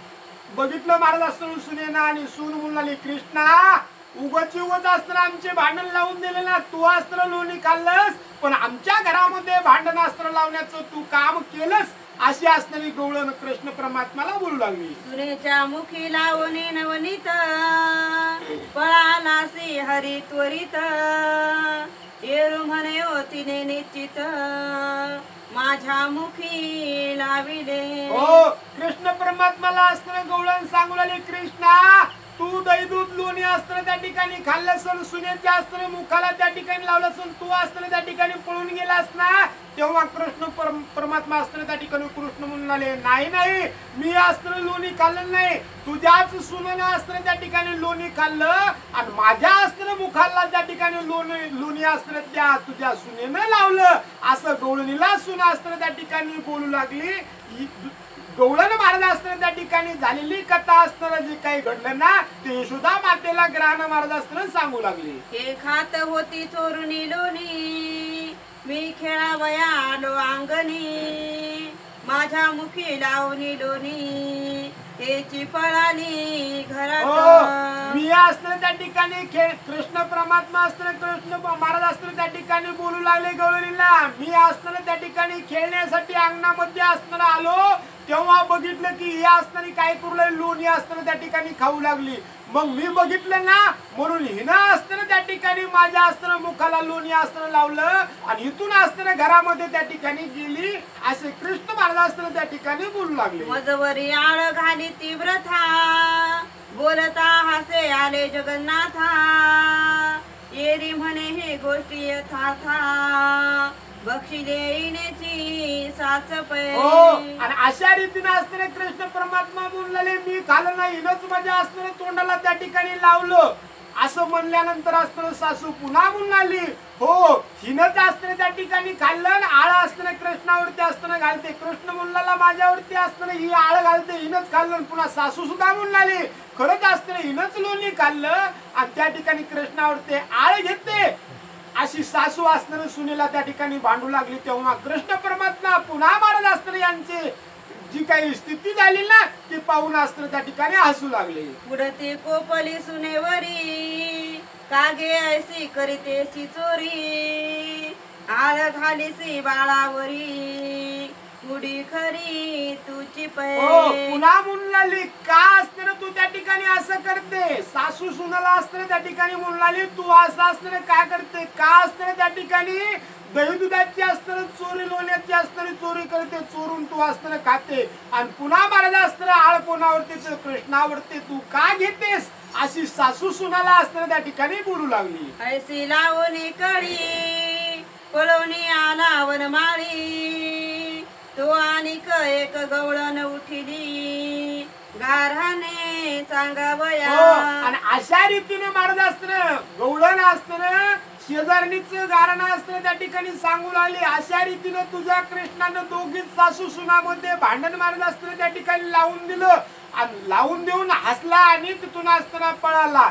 बघितलं महाराज असताना सुनेना आणि सून म्हणून कृष्णा उगाची उगाच असताना आमचे भांडण लावून दिले ना, तू असताना लोणी खाल्लंस पण आमच्या घरामध्ये भांडण असताना लावण्याचं तू काम केलंस, अशी असणारी गवळण कृष्ण परमात्माला बोलू लागली. सुनेच्या मुखी लावणे नवनीत पळालासी हरी त्वरित, येरू म्हणे ओ तिने निश्चित माझ्या मुखी लाविले. कृष्ण परमात्माला असणारे गवळण सांगू लागले कृष्णा तू दही दूध लोणी असताना त्या ठिकाणी खाल्लं सण सुनेच्या असताना मुखाला त्या ठिकाणी लावलं सण तू असताना त्या ठिकाणी पळून गेलास ना तेव्हा कृष्ण परमात्मा असताना त्या ठिकाणी कृष्ण म्हणाले नाही नाही मी असताना लोणी खाल्लं नाही तुझ्याच सुनेनं असताना त्या ठिकाणी लोणी खाल्लं आणि माझ्या असताना मुखाला त्या ठिकाणी लोणी असताना त्या तुझ्या सुनेनं लावलं असं गवळणीला सुन असताना त्या ठिकाणी बोलू लागली गवळण महाराज असताना त्या ठिकाणी झालेली कथा असताना जे काही घडलं ना ते यशोदा मातेला ग्रहण महाराज असताना सांगू लागले. हे खात होती चोरुनी लोणी मी खेळावया आलो अंगणी माझ्या मुखी लावणी लोणी हेची पळाली घरात. मी असताना त्या ठिकाणी कृष्ण परमात्मा असताना कृष्ण महाराज असताना त्या ठिकाणी बोलू लागले गवळणीला मी असताना त्या ठिकाणी खेळण्यासाठी अंगणामध्ये असताना आलो तेव्हा बघितलं की हे असताना काय करू लागली लोणी असताना त्या ठिकाणी खाऊ लागली मग मी बघितलं ना म्हणून हिनं असताना त्या ठिकाणी माझ्या असताना मुखाला लोणी असताना लावलं आणि इथून असताना घरामध्ये त्या ठिकाणी गेली असे कृष्ण महाराज असताना त्या ठिकाणी बोलू लागले. मजवरी आळ घाली तीव्रथा बोलता हसे आले जगन्नाथा येरी म्हणे हे गोष्टी यथाथा बक्षिले येण्याची साच पै. आणि अशा रीतीने असताना कृष्ण परमात्मा बोलले मी खाल्लं नाही हिनच माझ्या असताना तोंडाला त्या ठिकाणी लावलं असं म्हणल्यानंतर असताना सासू पुन्हा म्हणाली हो हिनच असताना त्या ठिकाणी खाल्लं आळ असताना कृष्णावरती असताना घालते कृष्ण मुलाला माझ्यावरती असताना ही आळ घालते हिनच खाल्लं पुन्हा सासू सुद्धा म्हणाली खरंच असताना हिनच लोणी खाल्लं आणि त्या ठिकाणी कृष्णावरती आळ घेते अशी सासू असताना सुनेला त्या ठिकाणी भांडू लागली. तेव्हा कृष्ण परमात्मा पुन्हा महाराज असताना यांची जी काही स्थिती झाली ना ती पाहून असताना त्या ठिकाणी हसू लागले. पुढते कोपली सुनेवरी कागे ऐसी करीतेसी चोरी आळ घालीसी बाळावरी पुढी खरी तुची पै. पुन्हा म्हणून का असताना तू त्या ठिकाणी असं करते सासू सुनाला असताना त्या ठिकाणी म्हणून तू असं असताना काय करते का असताना त्या ठिकाणी दही दुधाची असताना चोरी लोण्याची असताना चोरी करते चोरून तू असताना खाते आणि पुन्हा महाराज असताना आळ कोणावरती कृष्णावरती तू का घेतेस अशी सासू सुनाला असताना त्या ठिकाणी बोलू लागली. ऐसी लावणी कळी पळवणी आला वनमाळी तो आणिक एक गवळण उठिली गारहाने सांगावया. आणि अशा रीतीने महाराज असताना गवळण असताना शेजारणीच गारणं असताना त्या ठिकाणी सांगू लागली अशा रीतीने तुझ्या कृष्णानं दोघीच सासू सुनामध्ये भांडण महाराज असताना त्या ठिकाणी लावून दिलं आणि लावून देऊन हसला आणि तिथून असताना पळाला.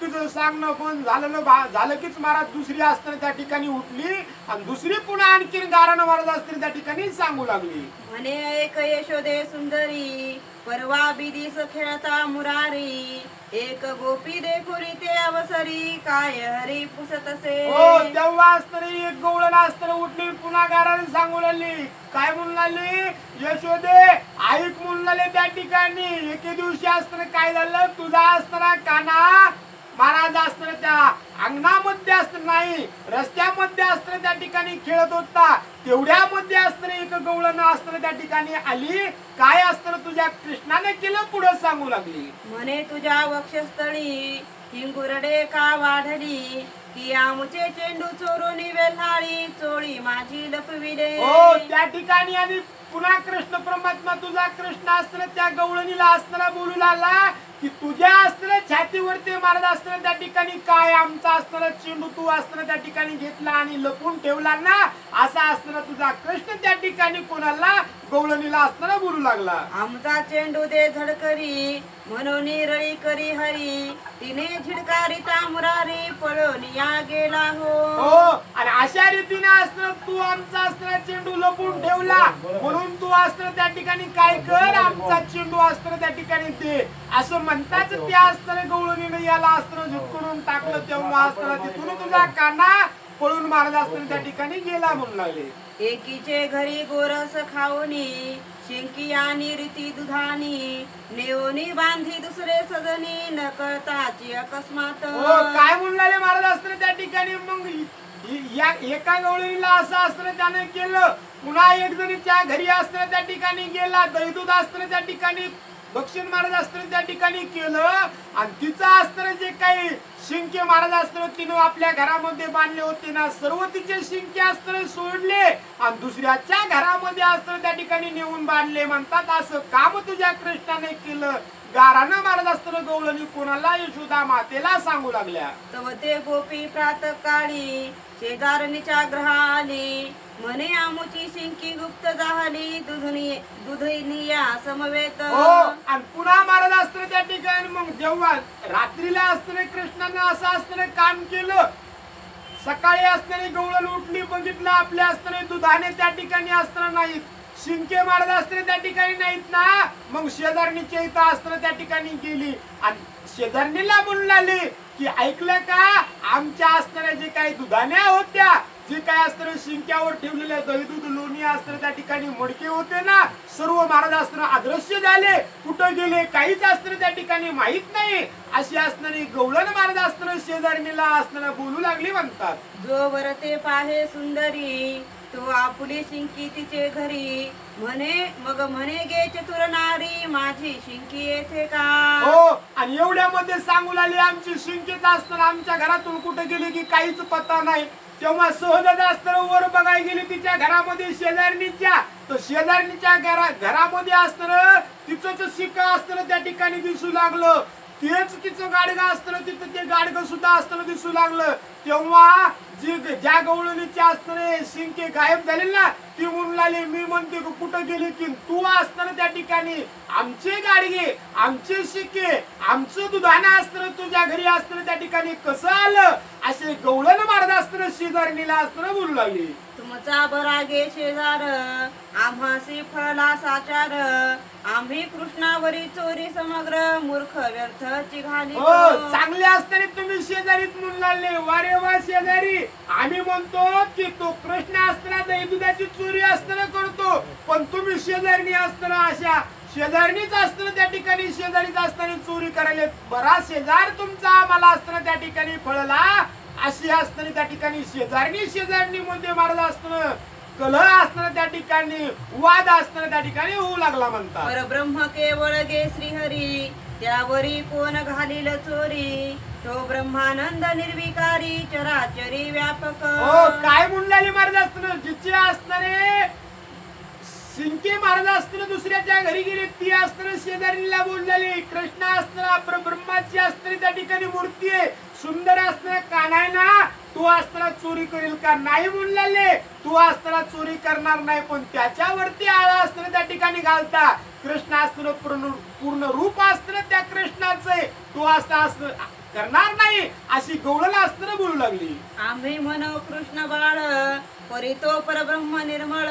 तुझं सांगणं पण झालं कीच महाराज दुसरी असताना त्या ठिकाणी उठली आणि दुसरी पुन्हा आणखीन गारणं महाराज असताना त्या ठिकाणी सांगू लागली. म्हणे एक यशोदे सुंदरी परवा बिदीस खेळता मुरारी एक गोपी देखुरी ते अवसरी काय हरी पुसत असे. तेव्हा असताना एक गवळण असताना उठली पुन्हा गाराने सांगू लागली काय म्हणून लागली यशोदे ऐक म्हणून लागले त्या ठिकाणी एके दिवशी असताना काय झालं तुझा असताना काना महाराज असताना त्या अंगणामध्ये असताना नाही रस्त्यामध्ये असताना त्या ठिकाणी खेळत होता तेवढ्यामध्ये असताना एक गवळण असताना त्या ठिकाणी आली काय असताना तुझ्या कृष्णाने केलं पुढे सांगू लागली. म्हणे तुझ्या वक्षस्थळी हिंगुरडे का वाढली की आमुचे चेंडू चोरून वेल्हाळी चोळी माझी लपविले. त्या ठिकाणी आणि पुन्हा कृष्ण परमात्मा तुझा कृष्ण असताना त्या गवळणीला असताना बोलू लागला की तुझ्या असताना छातीवरती महाराज असताना त्या ठिकाणी काय आमचा असताना चेंडू तू असताना त्या ठिकाणी घेतला आणि लपून ठेवला ना असा असताना तुझा कृष्ण त्या ठिकाणी कोणाला गवळणीला असताना बोलू लागला. आमचा चेंडू दे झडकरी म्हणून रळी करी हरी तिने झिडकारिता मुरारी पळून या गेला हो. आणि अशा रीतीने असताना तू आमचा असताना चेंडू लपून ठेवला म्हणून तू असताना त्या ठिकाणी काय कर आमचा चेंडू असताना त्या ठिकाणी दे असं म्हणताच त्या असताना गवळणीने याला असताना झुटकून टाकलं तेव्हा असताना तिथून तुझा काना पळून महाराज असताना त्या ठिकाणी गेला म्हणून लागले. एकीचे घरी गोरस खाऊनी शिंकी आणि रीती दुधानी नेवनी बांधी दुसरे सदनी न कळताची अकस्मात. काय म्हणून लागले महाराज असताना त्या ठिकाणी मग या एका गवळणीला असं असताना त्याने केलं पुन्हा एक जणीच्या घरी असताना त्या ठिकाणी गेला दही दूध असताना त्या ठिकाणी बक्षीस महाराज असताना त्या ठिकाणी केलं आणि तिचं असताना जे काही शिंके महाराज असताना तिनं आपल्या घरामध्ये बांधले होते ना, सर्व तिचे शिंके असताना सोडले आणि दुसऱ्याच्या घरामध्ये असताना त्या ठिकाणी नेऊन बांधले. म्हणतात असं काम तुझ्या कृष्णाने केलं. गारानं महाराज असताना गवळणी कोणाला यशोदा मातेला सांगू लागल्या. तव ते गोपी प्रातःकाळी शेजारणीच्या ग्रहा आली, म्हणे आमुची शिंकी गुप्त झाली, दुधनिया समवेत. हो, आणि पुन्हा महाराज असताना त्या ठिकाणी मग जेव्हा रात्रीला असताना कृष्णाने असं असताना काम केलं, सकाळी असताना गवळण उठली, बघितलं आपल्या असताना दुधाने त्या ठिकाणी असताना नाहीत, शिंके महाराज असताना त्या ठिकाणी नाहीत ना, मग शेजारणीच्या इथं असताना त्या ठिकाणी गेली आणि शेजारणीला म्हणून लागली की ऐकलं का, आमच्या असताना जे काही दुधाण्या होत्या, जे काय असताना शिंक्यावर ठेवलेल्या दही दूध लोणी असताना त्या ठिकाणी मडके होते ना, सर्व महाराज असताना अदृश्य झाले, कुठं गेले काहीच असताना त्या ठिकाणी माहित नाही. अशी असणारी गवळण महाराज असताना शेजारणीला असताना बोलू लागली. म्हणतात जो वरते पाहे सुंदरी, तो आपुली शिंकी तिचे घरी, म्हणे गे चतुर नारी, माझी शिंकी येथे का. हो, आणि एवढ्यामध्ये सांगू लागली आमची शिंकेच असताना आमच्या घरातून कुठे गेली की काहीच पत्ता नाही. तेव्हा सहजच असताना वर बघायला गेली तिच्या घरामध्ये शेजारणीच्या, तर शेजारणीच्या घरामध्ये असताना तिचं शिक्क असताना त्या ठिकाणी दिसू लागलं. तेच तिचं गाडगं असताना तिथं ते गाडगं सुद्धा असताना दिसू लागलं. तेव्हा ज्या गवळणीचे असताना शिंके गायब झाले ना, ती म्हणून लागली मी म्हणते कुठं गेली की तू असताना त्या ठिकाणी आमचे गाडगे, आमचे शिक्के, आमचं दुधाणं असताना तुझ्या घरी असताना त्या ठिकाणी कसं आलं, असे गवळण महाराज असताना शेजारणीला असताना बोलू लागली. तुमचा बरागे शेजार, आम्हासी फळला साचार, आम्ही कृष्णावरी चोरी समग्र, मूर्ख व्यर्थची घाली. हो, चांगले असताना तुम्ही शेजारीत म्हणून लागले. वारे वा शेजारी, आम्ही म्हणतो की तो कृष्ण असताना दही दुधाची चोरी असताना करतो, पण तुम्ही शेजारणी असताना अशा शेजारणीच असताना त्या ठिकाणी शेजारीच असताना चोरी करायला. बरा शेजार तुमचा आम्हाला असताना त्या ठिकाणी फळला, अशी असताना त्या ठिकाणी शेजारणी मध्ये महाराज असताना कलह असताना त्या ठिकाणी वाद असताना त्या ठिकाणी होऊ लागला. म्हणतात परब्रह्म केवळ गे श्रीहरी, त्यावरी कोण घालील चोरी, तो ब्रह्मानंद निर्विकारी, चराचरी व्यापक. हो, काय म्हणले महाराज असताना जिचे असणारे शिंके महाराज असताना दुसऱ्याच्या घरी गेले, ती असताना शेजारीला बोललेली. कृष्ण असताना परब्रह्माची असताना त्या ठिकाणी मूर्ती आहे, सुंदर असताना कानाय ना, तू असताना चोरी करेल का नाही म्हणलेले. तू असताना चोरी करणार नाही, पण त्याच्यावरती आळा असताना त्या ठिकाणी घालता. कृष्ण असताना पूर्ण रूप असताना त्या कृष्णाचं तू असता करणार नाही, अशी गवळण असताना बोलू लागली. आम्ही म्हणू कृष्ण बाळ, परी तो परब्रह्म निर्मळ,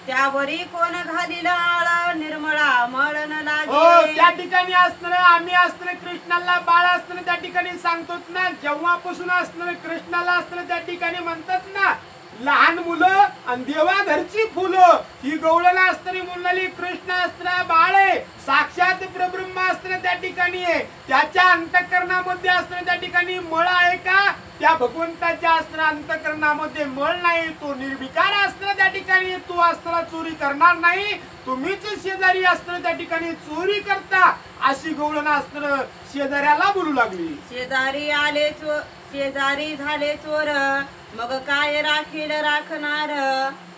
त्यावरी कोण घालील आळ, निर्मळा मळ न लागे. हो, त्या ठिकाणी असणार आम्ही असणार कृष्णाला बाळ असताना त्या ठिकाणी सांगतो ना, जेव्हापासून असणार कृष्णाला असताना त्या ठिकाणी म्हणतात ना, लहान मुलं आणि देवा घरची फुलं, ही गवळण असताना म्हणणारी कृष्ण असताना बाळ आहे, साक्षात परब्रह्म असताना त्या ठिकाणी आहे. त्याच्या अंतःकरणामध्ये असताना त्या ठिकाणी मळ आहे का, त्या भगवंताच्या असताना अंतःकरणामध्ये मळ नाही, तो निर्विकार असताना त्या ठिकाणी तू असताना चोरी करणार नाही, तुम्हीच शेजारी असताना त्या ठिकाणी चोरी करता, अशी गवळण असताना शेजाऱ्याला बोलू लागली. शेजारी झाले चोर, मग काय राखील राखणार,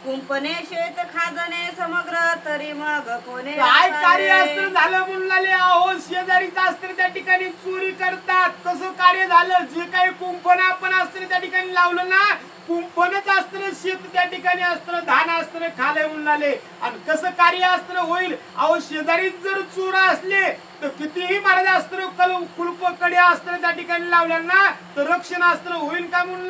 कुंपणे शेत खाजणे समग्र, तरी मग कोणे काय कार्य असतं झालं म्हणून अहो शेजारीच असतं त्या ठिकाणी चोरी करतात. कसं कार्य झालं, जे काही कुंपण आपण असतं त्या ठिकाणी लावलं ना, कुंपणच असतं शेत त्या ठिकाणी असतं, धान असतं खाले म्हणून. आणि कसं कार्य असतं होईल, अहो शेजारीच जर चोर असले तर कितीही महाराज असतं कुलप कडे असतं त्या ठिकाणी लावल्या ना, तर रक्षण असतं होईल का म्हणून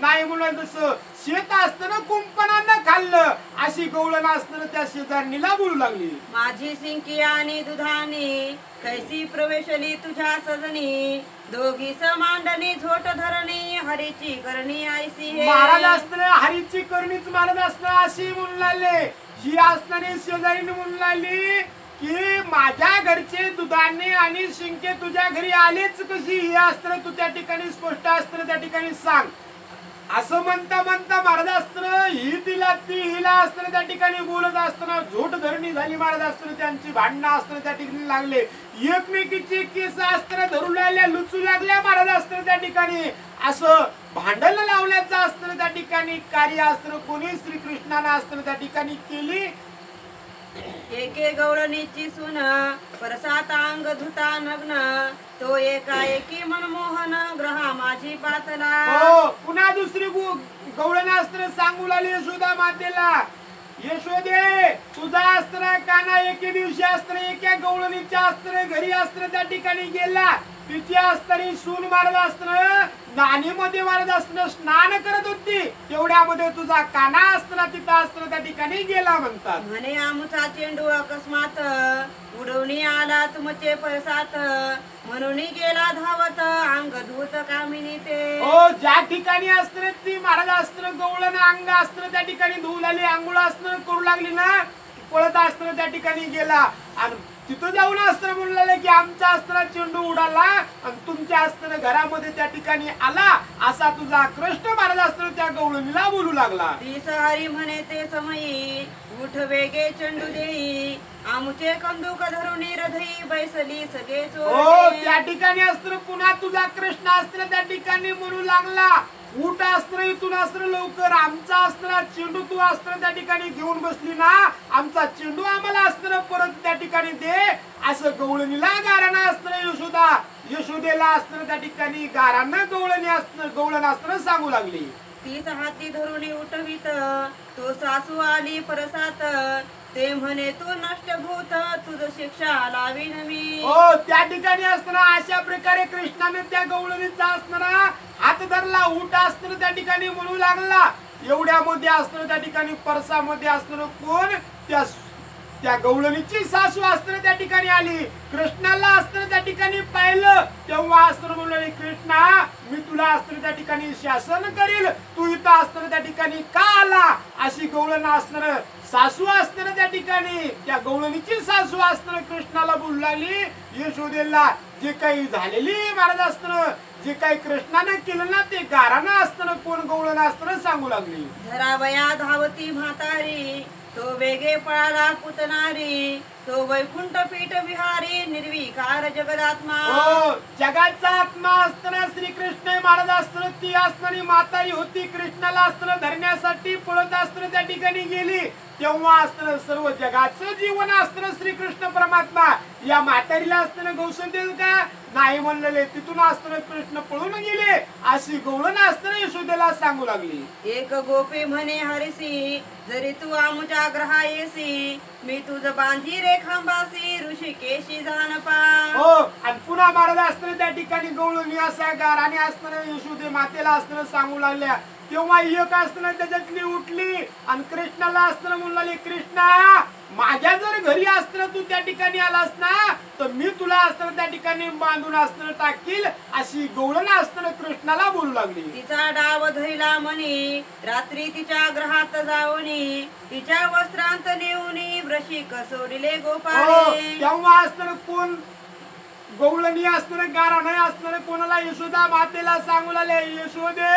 नाही म्हणून. तसं शेत असताना कुंपणानं खाल्लं, अशी गवळण असताना त्या शेजारणीला बोलू लागली. माझी शिंकी आणि दुधानी, कैसी प्रवेशली तुझ्या सजनी, दोघी समांडणी झोट धरणी, हरीची करणी ऐसी हे. महाराज असताना हरीची करणीच महाराज असताना अशी म्हणून लागले. ही असताना शेजारीने म्हणून लागली की माझ्या घरचे दुधाने आणि शिंके तुझ्या घरी आलेच कशी, हे असताना तू त्या ठिकाणी स्पष्ट असताना त्या ठिकाणी सांग. असं म्हणता म्हणता महाराज असताना ही तिला ती हिला असताना त्या ठिकाणी बोलत असताना झोट धरणी झाली महाराज असताना त्यांची भांडणं असताना त्या ठिकाणी लागले एकमेकीची केस असताना धरू लागल्या लुचू लागल्या महाराज असताना त्या ठिकाणी असं भांडण लावल्याचं असताना त्या ठिकाणी कार्य असताना कोणी श्रीकृष्णाला असताना त्या ठिकाणी केली एके गवळणीची सून परसात अंग धुता नग्न तो एकाएकी मनमोहन ग्रहा माझी पातला. हो पुन्हा दुसरी गवळण असताना सांगू लागली यशोदा मातेला यशोदे तुझा असताना काना एके दिवशी असताना एका गवळणीच्या असताना घरी असताना त्या ठिकाणी गेला तिची असताना सून मारत असताना नाणीमध्ये मारत असताना स्नान करत होती तेवढ्यामध्ये तुझा काना असताना तिथं असताना त्या ठिकाणी गेला म्हणतात. म्हणे आमुचा चेंडू अकस्मात उडवणी आला तुमचे परसात म्हणून गेला धावत अंग धूत कामिनी ते. हो ज्या ठिकाणी असताना ती महाराज असताना गवळण अंग असताना त्या ठिकाणी धुवू लागली आंघोळ असताना करू लागली ना पळत असताना त्या ठिकाणी गेला आणि तिथं जाऊन असताना म्हणलं की आमचा असताना चेंडू उडाला आणि तुमच्या असताना घरामध्ये त्या ठिकाणी आला असा तुझा कृष्ण महाराज असताना त्या गवळणीला बोलू लागला. ती सहरी म्हणे ते समयी उठ वेगे चेंडू देई आमुचे कंदुक धरून हृदयी बैसली सगळे हो चोरटे. त्या ठिकाणी असताना पुन्हा तुझा कृष्ण असताना त्या ठिकाणी म्हणू लागला उठ असताना इथून असताना लवकर आमचा असताना चेंडू तू असताना त्या ठिकाणी घेऊन बसली ना आमचा चेंडू आम्हाला असताना परत त्या ठिकाणी दे असं गवळणीला गाराणा असताना यशोदेला असताना त्या ठिकाणी गारांना गवळण असताना सांगू लागली. तीच हाती धरून उठवित तो सासू आली परसात ते म्हणे तू नष्टभूत तुझ शिक्षा लावीन मी. हो त्या ठिकाणी असताना अशा प्रकारे कृष्णाने त्या गवळणीचा असताना हात धरला उठ असताना त्या ठिकाणी म्हणू लागला एवढ्यामध्ये असताना त्या ठिकाणी परसामध्ये असताना कोण त्या गवळणीची सासू असताना त्या ठिकाणी आली कृष्णाला असताना त्या ठिकाणी पाहिलं तेव्हा असताना म्हणले कृष्णा मी तुला असताना त्या ठिकाणी शासन करील तू इथं असताना त्या ठिकाणी का आला अशी गवळण असणार सासू असताना त्या ठिकाणी त्या गवळणीची सासू असताना कृष्णाला बोलू लागली यशोदेला जे काही झालेली महाराज असताना जे काही कृष्णाने केलं ना ते गाराना असताना कोण गवळण असताना सांगू लागली. धरावया धावती म्हातारी तो वेगे पळाला पुतनारी तो वैकुंठ पीठ विहारी निर्विकार जगदात्मा. हो जगाचा आत्मा असताना श्रीकृष्ण महाराज असताना ती असताना म्हातारी होती कृष्णाला असताना धरण्यासाठी पळत असताना त्या ठिकाणी गेली तेव्हा असताना सर्व जगाचं जीवन असताना श्रीकृष्ण परमात्मा या म्हातारीला असताना गौसन देईल का नाही म्हणलेले तिथून असताना कृष्ण पळून गेले अशी गवळण असताना यशोदेला सांगू लागली. एक गोपी म्हणे हरिसी जरी तू आमुच्या ग्रहा येसी मी तुझ बांधी रे खांबासी ऋषिकेशी जाणपा. हो आणि पुन्हा महाराज असताना त्या ठिकाणी गवळणी असा गाराने असताना यशोदे मातेला असताना सांगू लागल्या तेव्हा एक असताना त्याच्यातली उठली आणि कृष्णाला असताना म्हणले कृष्णा माझ्या जर घरी असताना तू त्या ठिकाणी आलास ना तर मी तुला असताना त्या ठिकाणी बांधून असताना टाकील अशी गवळण असताना कृष्णाला बोलू लागली. तिचा डाव धरिला म्हणी रात्री तिच्या ग्रहात जाऊनी तिच्या वस्त्रांत नेऊनी वृषिक सोडिले गोपाळे. तेव्हा असताना कोण गवळणी असताना गारा नाही असताना कोणाला यशोदा मातेला सांगू लागले यशोदे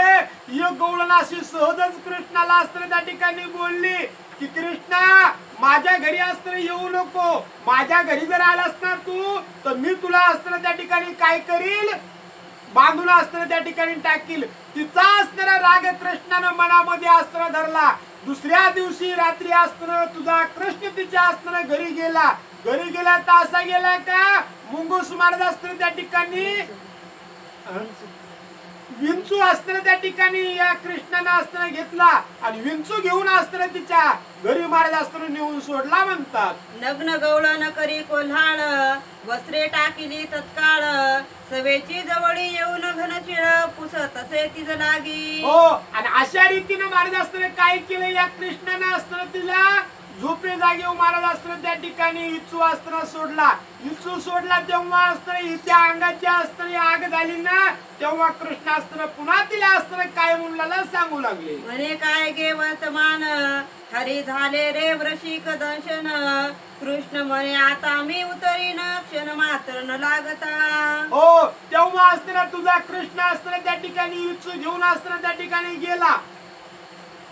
ही गवळण अशी सहजच कृष्णाला असताना त्या ठिकाणी बोलली की कृष्णा माझ्या घरी असताना येऊ नको माझ्या घरी जर आलास ना तू तर मी तुला असताना त्या ठिकाणी काय करील बांधून असताना त्या ठिकाणी टाकील. तिचा असताना राग कृष्णानं मनामध्ये असताना धरला दुसऱ्या दिवशी रात्री असताना तुझा कृष्ण तिच्या असताना घरी गेला तर असा गेला का मुंगूस महाराज असताना त्या ठिकाणी विंचू असताना त्या ठिकाणी या कृष्णाने असताना घेतला आणि विंचू घेऊन असताना तिच्या घरी महाराज असताना नेऊन सोडला म्हणतात. नग्न गवळण करी कोल्हाळ वस्त्रे टाकिली तत्काळ सवेची जवळी येऊन घनचिळ पुसत असे तिज लागी. हो आणि अशा रीतीने महाराज असताना काय केलं या कृष्णाने असताना तिला झोपे जागे महाराज असताना त्या ठिकाणी इच्छू असताना सोडला तेव्हा असताना हिच्या अंगाची असताना आग झाली ना तेव्हा कृष्ण असताना पुन्हा तिला असताना काय म्हणला सांगू लागले म्हणे काय गे वर्तमान हरी झाले रे वृषिक दंशन कृष्ण म्हणे आता मी उतरीन क्षण मात्र न लागता. हो तेव्हा असताना तुझा कृष्ण असताना त्या ठिकाणी युचू घेऊन असताना त्या ठिकाणी गेला.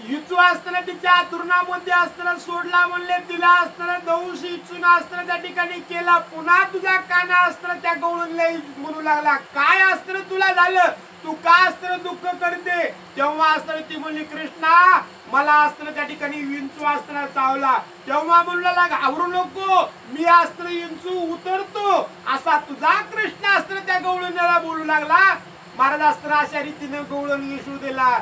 युचू असताना तिच्या तुरणामध्ये असताना सोडला म्हणले तिला असताना दंश इच्छून असताना त्या ठिकाणी केला. पुन्हा तुझा काना असताना त्या गवळणीला म्हणू लागला काय असताना तुला झालं, तू का असताना दुःख करते. तेव्हा असताना ती म्हणली कृष्णा मला असताना त्या ठिकाणी विंचू असताना चावला. तेव्हा म्हणला घाबरू नको मी असताना विंचू उतरतो असा तुझा कृष्ण असताना त्या गवळणीला बोलू लागला. महाराज असताना अशा रीतीने गवळण यशोदेला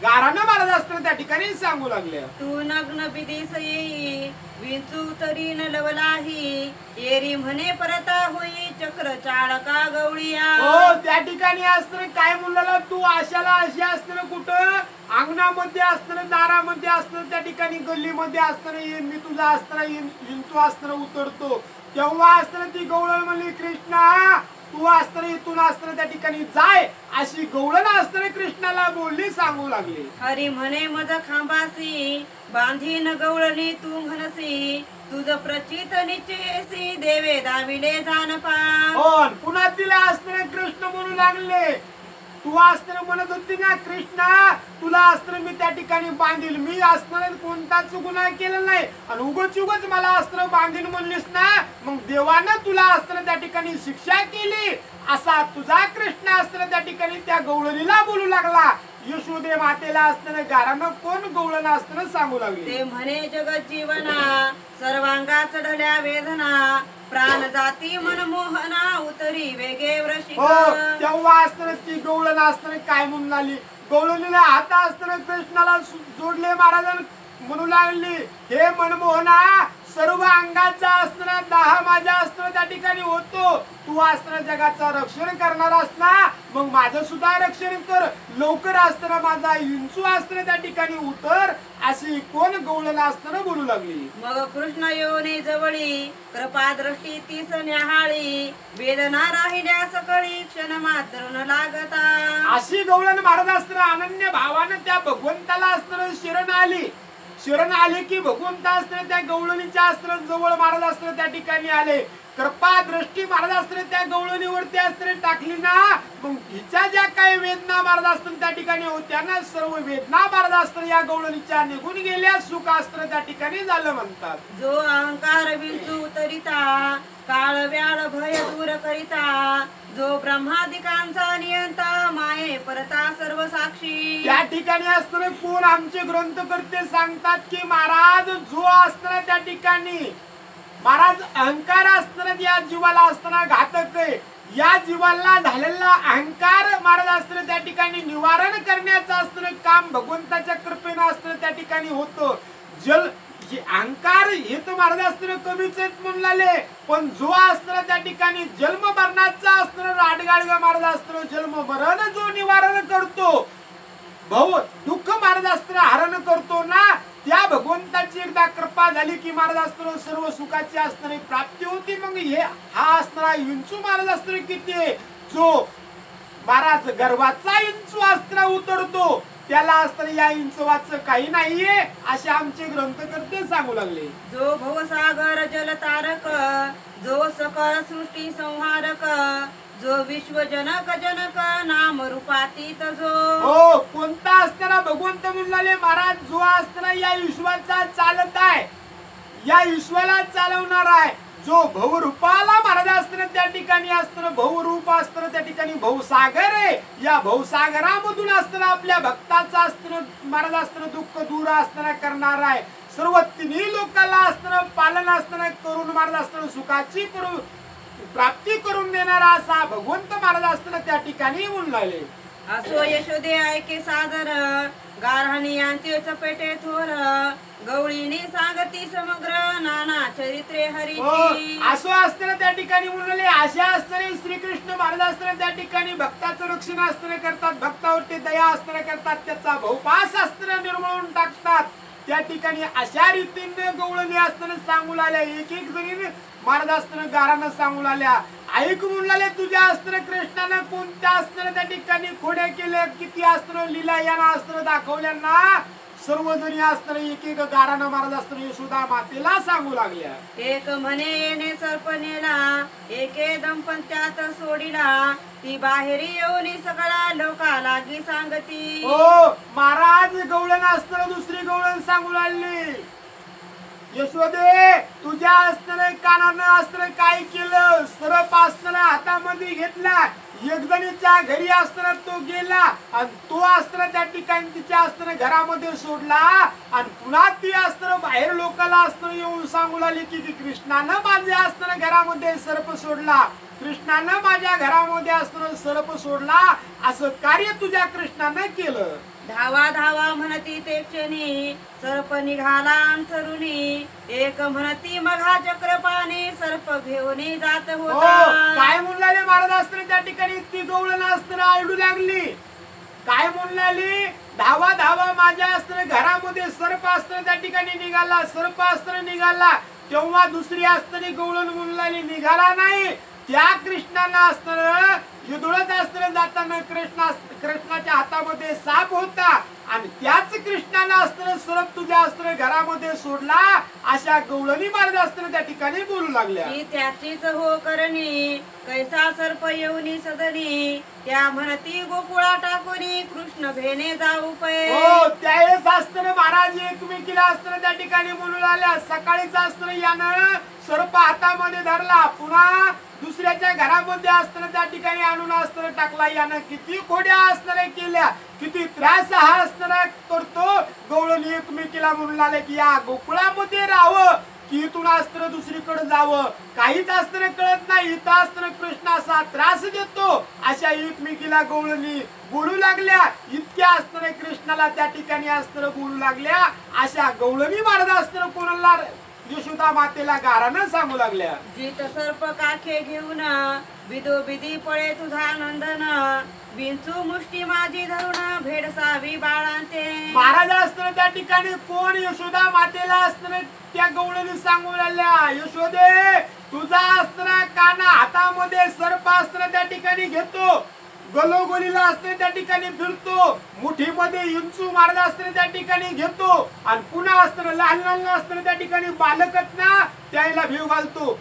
गारानं महाराज असताना त्या ठिकाणी सांगू लागले. तू नग्न बिदिस येई विंचू तरी न लवलाही येरी म्हणे परता होई चक्र चाळका गवळिया. हो त्या ठिकाणी असताना काय म्हणला तू आशाला अशी असताना कुठं अंगणामध्ये असताना दारामध्ये असताना त्या ठिकाणी गल्लीमध्ये असताना येईन मी तुझा असताना विंचू असताना उतरतो. तेव्हा असताना ती गवळण म्हणली कृष्णा तू असताना इथून असताना त्या ठिकाणी जाय अशी गवळण असताना कृष्णाला बोलली सांगू लागली. हरी म्हणे मज खांबासी बांधीन गवळणी तू म्हणसी तुझ प्रचित निश्चयसी देवे दाविले जानपा. हो पुन्हा तिला असताना कृष्ण म्हणू लागले तू असताना म्हणत होती ना कृष्णा तुला असताना मी त्या ठिकाणी बांधील मी असताना कोणताच गुन्हा केला नाही आणि उगच मला असताना बांधील म्हणलीस ना मग देवानं तुला असताना त्या ठिकाणी शिक्षा केली असा तुझा कृष्ण असताना त्या ठिकाणी त्या गवळणीला बोलू लागला. यशोदे मातेला असताना गारानं कोण गवळण असताना सांगू लागले. ते म्हणे जगत जीवना सर्वांगा चढल्या वेदना प्राण जाती मनमोहना उतरी वेगे वृषिक. हो तेव्हा असताना ती गवळण असताना काय म्हणून लागली गवळणीला हात असताना कृष्णाला जोडले महाराजांना म्हणू लागली हे मनमोहना सर्व अंगाचा असताना दाह माझ्या असताना त्या ठिकाणी होतो तू असताना जगाचा रक्षण करणार असना मग माझं सुद्धा रक्षण कर लवकर असताना माझा विंचू असताना त्या ठिकाणी उतर अशी कोण गवळण असताना बोलू लागली. मग कृष्ण योनी जवळी कृपा दृष्टी तीस न्याहाळी वेदना राहिल्या सकळी क्षण मात्र न लागता. अशी गवळण महाराज असताना अनन्य भावानं त्या भगवंताला असताना शरण आले की भगवंत असताना त्या गवळणीच्या असताना जवळ महाराज असताना त्या ठिकाणी आले. कृपा दृष्टी महाराज असताना त्या गवळणीवरती असताना टाकली ना मग हिच्या ज्या काही वेदना महाराज असताना त्या ठिकाणी होत्या ना सर्व वेदना महाराज असताना या गवळणीच्या निघून गेल्या सुख असताना त्या ठिकाणी झालं म्हणतात. जो अहंकार विंचू उतरिता काळ व्याळ भय दूर करिता जो ब्रह्मादिकांचा नियंता माये परता सर्व साक्षी. त्या ठिकाणी असताना कोण आमचे ग्रंथकर्ते सांगतात की महाराज जो असताना त्या ठिकाणी महाराज अहंकार असताना या जीवाला असताना घातक आहे या जीवाला झालेला अहंकार महाराज असताना त्या ठिकाणी निवारण करण्याचं असताना काम भगवंताच्या कृपेनं असताना त्या ठिकाणी होतं. अहंकार हे तर महाराज असताना कमीच आहेत म्हणले पण जो असताना त्या ठिकाणी जन्म मरणाचा असताना राडगाडगा महाराज असताना जन्म मरण जो निवारण करतो भाऊ दुःख महाराज असताना हरण करतो ना त्या भगवंताची एकदा कृपा झाली की महाराज असताना सर्व सुखाची असताना प्राप्ती होती. मग हे हा असणारा विंचू महाराज असताना किती आहे जो महाराज गर्भाचा विंचू असताना उतरतो त्याला असताना या इंचवाचं काही नाहीये असे आमचे ग्रंथकर्ते सांगू लागले. जो भवसागर जलतारक जो सकळ सृष्टी संहारक जो विश्वजनक जनक नाम रूपातीत जो. हो कोणता असताना भगवंत म्हणले महाराज जो असताना या विश्वाचा चालत आहे या विश्वाला चालवणार आहे जो भवरूपाला महाराज असताना त्या ठिकाणी असताना भवरूप असताना त्या ठिकाणी भवसागर आहे या भवसागरामधून असताना आपल्या भक्ताचा असताना महाराज असताना दुःख दूर असताना करणार आहे. सर्व तिन्ही लोकांना असताना पालन असताना करून महाराज असताना सुखाची करून प्राप्ती करून देणारा असा भगवंत महाराज असताना त्या ठिकाणी म्हणून लागले. असो यशोदे ऐके सादर गारहाणी यांचे चपेटे थोर गवळीने सांगती समग्र नाना चरित्रे हरीची. असो असताना त्या ठिकाणी म्हणले अशा असताना श्रीकृष्ण महाराज असताना त्या ठिकाणी भक्ताचं रक्षण असताना करतात भक्तावरती दया असताना करतात त्याचा भवपास असताना निर्मळून टाकतात. त्या ठिकाणी अशा रीतीने गवळणी असताना सांगू लागल्या एक जणी महाराज असताना गारानं सांगू लागल्या ऐक म्हणले तुझ्या असताना कृष्णानं कोणत्या असताना त्या ठिकाणी खोड्या केल्या किती असताना लीला यांना असताना दाखवल्या ना सर्वजणी असताना एक एक गारानं मारत असताना यशोदा मातेला सांगू लागल्या. एक म्हणे येणे सर्पणेला, एके दंपत्यात सोडिला, ती बाहेरी येऊन सगळा लोका लागी सांगती. हो, महाराज गवळण असताना दुसरी गवळण सांगू लागली. यशोदे, तुझ्या असताना कानानं असताना काय केलं? सरप असताना हातामध्ये घेतला, एकजणीच्या घरी असताना तो गेला आणि तो असताना त्या ठिकाणी तिच्या असताना घरामध्ये सोडला आणि पुन्हा ती असताना बाहेर लोकांना असताना येऊन सांगू लागली की कृष्णानं माझ्या असताना घरामध्ये सर्प सोडला, कृष्णानं माझ्या घरामध्ये असताना सर्प सोडला, असं कार्य तुझ्या कृष्णानं केलं. धावा धावा म्हणती ते क्षणी, सर्प निघाला अंथरुणी, एक म्हणती मघा चक्रपाणी, सर्प घेऊन जात हो, होता. काय म्हणले महाराज असताना त्या ठिकाणी ती गवळण असताना आरडू लागली. काय म्हणली? धावा धावा माझ्या असताना घरामध्ये सर्प असताना त्या ठिकाणी निघाला, सर्प असताना निघाला. तेव्हा दुसरी असताना गवळण म्हणली निघाला नाही, त्या कृष्णाला असताना युद्धळत असताना जाताना कृष्णाच्या हातामध्ये साप होता आणि त्याच कृष्णाला असताना सर्प तुझ्या असताना घरामध्ये सोडला, अशा गवळणी मारत असताना त्या ठिकाणी बोलू लागल्या. त्याचीच हो करणी, कैसा सर्प येऊनी सदनी, त्या म्हणती गोकुळा टाकोनी, कृष्ण भेने जाऊ पै. हो, त्यावेळेस असताना महाराज एकमेकीला असताना त्या ठिकाणी बोलू लागल्या. सकाळीच असताना यानं सर्प हातामध्ये धरला, पुन्हा दुसऱ्याच्या घरामध्ये असताना त्या ठिकाणी आणून असताना टाकला. यानं किती खोड्या असताना केल्या, किती त्रास हा असताना करतो. गवळणी एकमेकीला म्हणून लागले की या गोकुळामध्ये राहावं की इथून असताना दुसरीकडे जावं, काहीच असताना कळत नाही. इथं असताना कृष्ण असा त्रास देतो, अशा एकमेकीला गवळणी बोलू लागल्या. इतक्या असताना कृष्णाला त्या ठिकाणी असताना बोलू लागल्या. अशा गवळणी मारत असताना कोणाला? यशोदा मातेला गारानं सांगू लागल्या. जित सर्प काखे घेऊन, बिदो बिदी पळे तुझा नंदन, विंचू मुष्टी माझी धरून, भेडसावी बाळांते. महाराज असताना त्या ठिकाणी कोण? यशोदा मातेला असताना त्या गवळणी सांगू लागल्या. यशोदे, तुझा असताना काना हातामध्ये सर्प असताना त्या ठिकाणी घेतो, गलोगोलीला असताना त्या ठिकाणी फिरतो, मुठीमध्ये इंचू मारत असताना त्या ठिकाणी घेतो आणि पुन्हा असताना लहान लहान असताना त्या ठिकाणी बालकत ना त्याला भेव घालतो.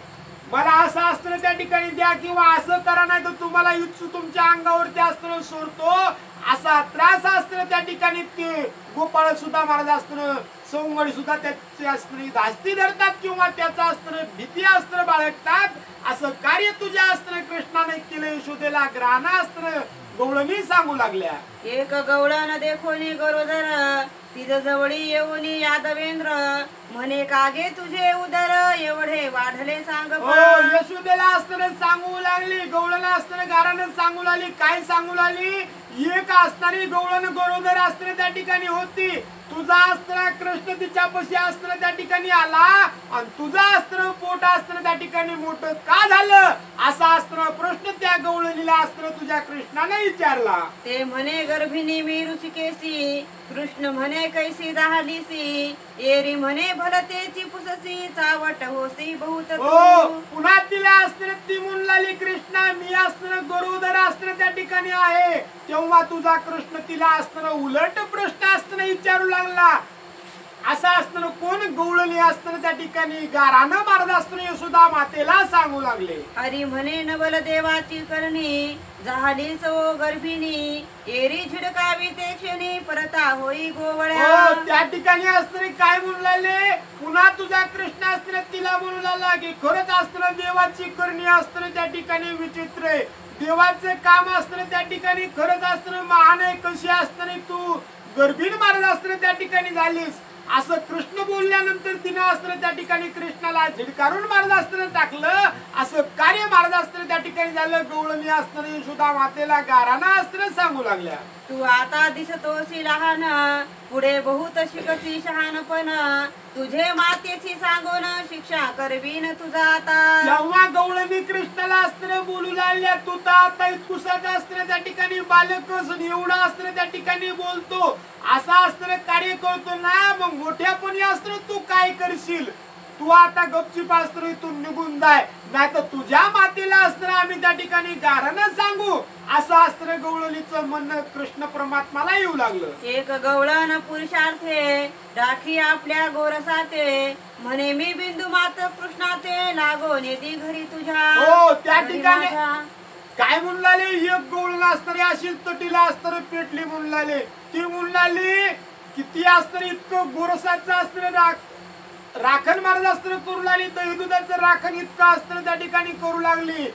मला असं असताना त्या ठिकाणी द्या किंवा असं करा, नाही तर तुम्हाला इंचू तुमच्या अंगावरती असताना सोडतो, असा त्रास असताना त्या ठिकाणी ते गोपाळ सुद्धा महाराज असताना सौंगडी सुद्धा त्याची असताना धास्ती धरतात किंवा त्याचा असताना भीती असताना बाळगतात. असं कार्य तुझ्या असताना कृष्णाने केलं. यशोदेला ग्रहाना असताना गवळणी सांगू लागल्या. एक गवळण देखोनी गरोदर, तिज जवळी येऊनी यादवेंद्र, म्हणे कागे तुझे उदर, एवढे वाढले सांग. हो, यशोदेला असताना सांगू लागली. गवळण असताना गारानं सांगू लागली. काय सांगू लागली? एक असताना गवळण गरोदर असताना त्या ठिकाणी होती, तुझा असताना कृष्ण तिच्यापाशी असताना त्या ठिकाणी आला आणि तुझा असताना पोट असताना त्या ठिकाणी मोठं का झालं, असा असताना प्रश्न त्या गवळणीला असताना तुझ्या कृष्णाने विचारला. ते म्हणे गर्भिणी मी ऋषिकेशी, कृष्ण म्हणे कैसी झालीसी, एरी म्हणे भलतेची पुससी, चावट होसी बहुत. हो, पुन्हा तिला असताना ती म्हणून लागली कृष्णा, मी असताना गरोदर असताना त्या ठिकाणी आहे. तेव्हा तुझा कृष्ण तिला असताना उलट प्रश्न असताना विचारू लागला. असं असताना कोण? गवळणी असताना त्या ठिकाणी गारानं मारत असताना यशोदा मातेला सांगू लागले. हरी म्हणे नवल देवाची करणी, झाली सो गर्भिणी, एरी झिडकावी ते क्षणी, परता होई गोवळ्या. हो, त्या ठिकाणी असताना काय म्हणू लागले? पुन्हा तुझा कृष्ण असताना तिला म्हणू लागला की खरंच असताना देवाची करणी असताना त्या ठिकाणी विचित्र आहे, देवाचं काम असताना त्या ठिकाणी खरंच असताना महान आहे. कशी असताना तू गर्भीण मारत असताना त्या ठिकाणी झालीस, असं कृष्ण बोलल्यानंतर तिने असताना त्या ठिकाणी कृष्णाला झिडकारून मारत असताना टाकलं. असं कार्य मारत असताना त्या ठिकाणी झालं. गवळणी असताना यशोदा मातेला गाराना असताना सांगू लागल्या. तू आता दिसतोसी लहान, पुढे बहुत शिकसी शहाणपण, तुझे मातेची सांगून शिक्षा करवीन तुझा आता. जेव्हा गवळणी कृष्णाला असताना बोलू लागल्या, तू तर आता इतकुसाचा असताना त्या ठिकाणी बालकच एवढा असताना त्या ठिकाणी बोलतो, असा असताना कार्य करतो ना, मग मोठ्यापणी असताना तू काय करशील? तू आता गपचीप असतं इथून निघून जाय, नाही तर तुझ्या मातेला असतं आम्ही त्या ठिकाणी गारणं सांगू, असं असतं गवळणीचं म्हणणं कृष्ण परमात्माला येऊ लागलं. एक गवळण पुरुषार्थे राखी आपल्या गोरसाते, म्हणे मी बिंदू मात कृष्णाते लागो नेदी घरी तुझ्या. हो, त्या घरी ठिकाणी माझ्या. काय म्हणून लागले, एक गवळण असणारी अशीच तटीला असणार पेटली म्हणून लागले. ती म्हणून लागली किती असणार इतकं गोरसाचं असणार राखण महाराज असतं करू लागली, दही दुधाचं राखण इतकं असतं त्या ठिकाणी करू लागली.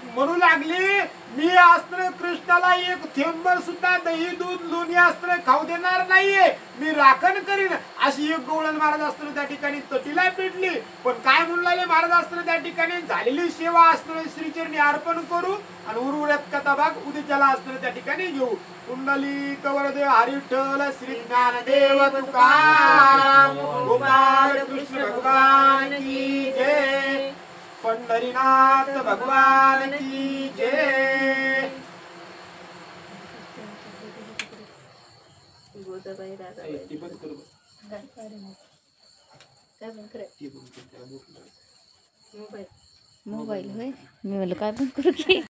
म्हणू लागली मी असतं कृष्णाला एक थेंबर सुद्धा दही दूध लोणी असतं खाऊ देणार नाहीये, मी राखण करीन, अशी एक गवळण महाराज असतं त्या ठिकाणी तटीला पेटली. पण काय म्हणू लागले महाराज असतं त्या ठिकाणी झालेली सेवा असतं श्रीचरणी अर्पण करू आणि उर्वरित कथा भाग उद्याच्याला असतं त्या ठिकाणी घेऊ. कुंडली कवरदेव हरिठल श्री ज्ञानदेव तुकाराम गोपाल कृष्ण भगवान की जय, पंढरीनाथ भगवान की जय. गोदाबाई दादाबाई. ती बंद करू. काय बंद करायचं? ती बंद करू. मोबाईल. मोबाईल होय, मी म्हणलं काय पण करू की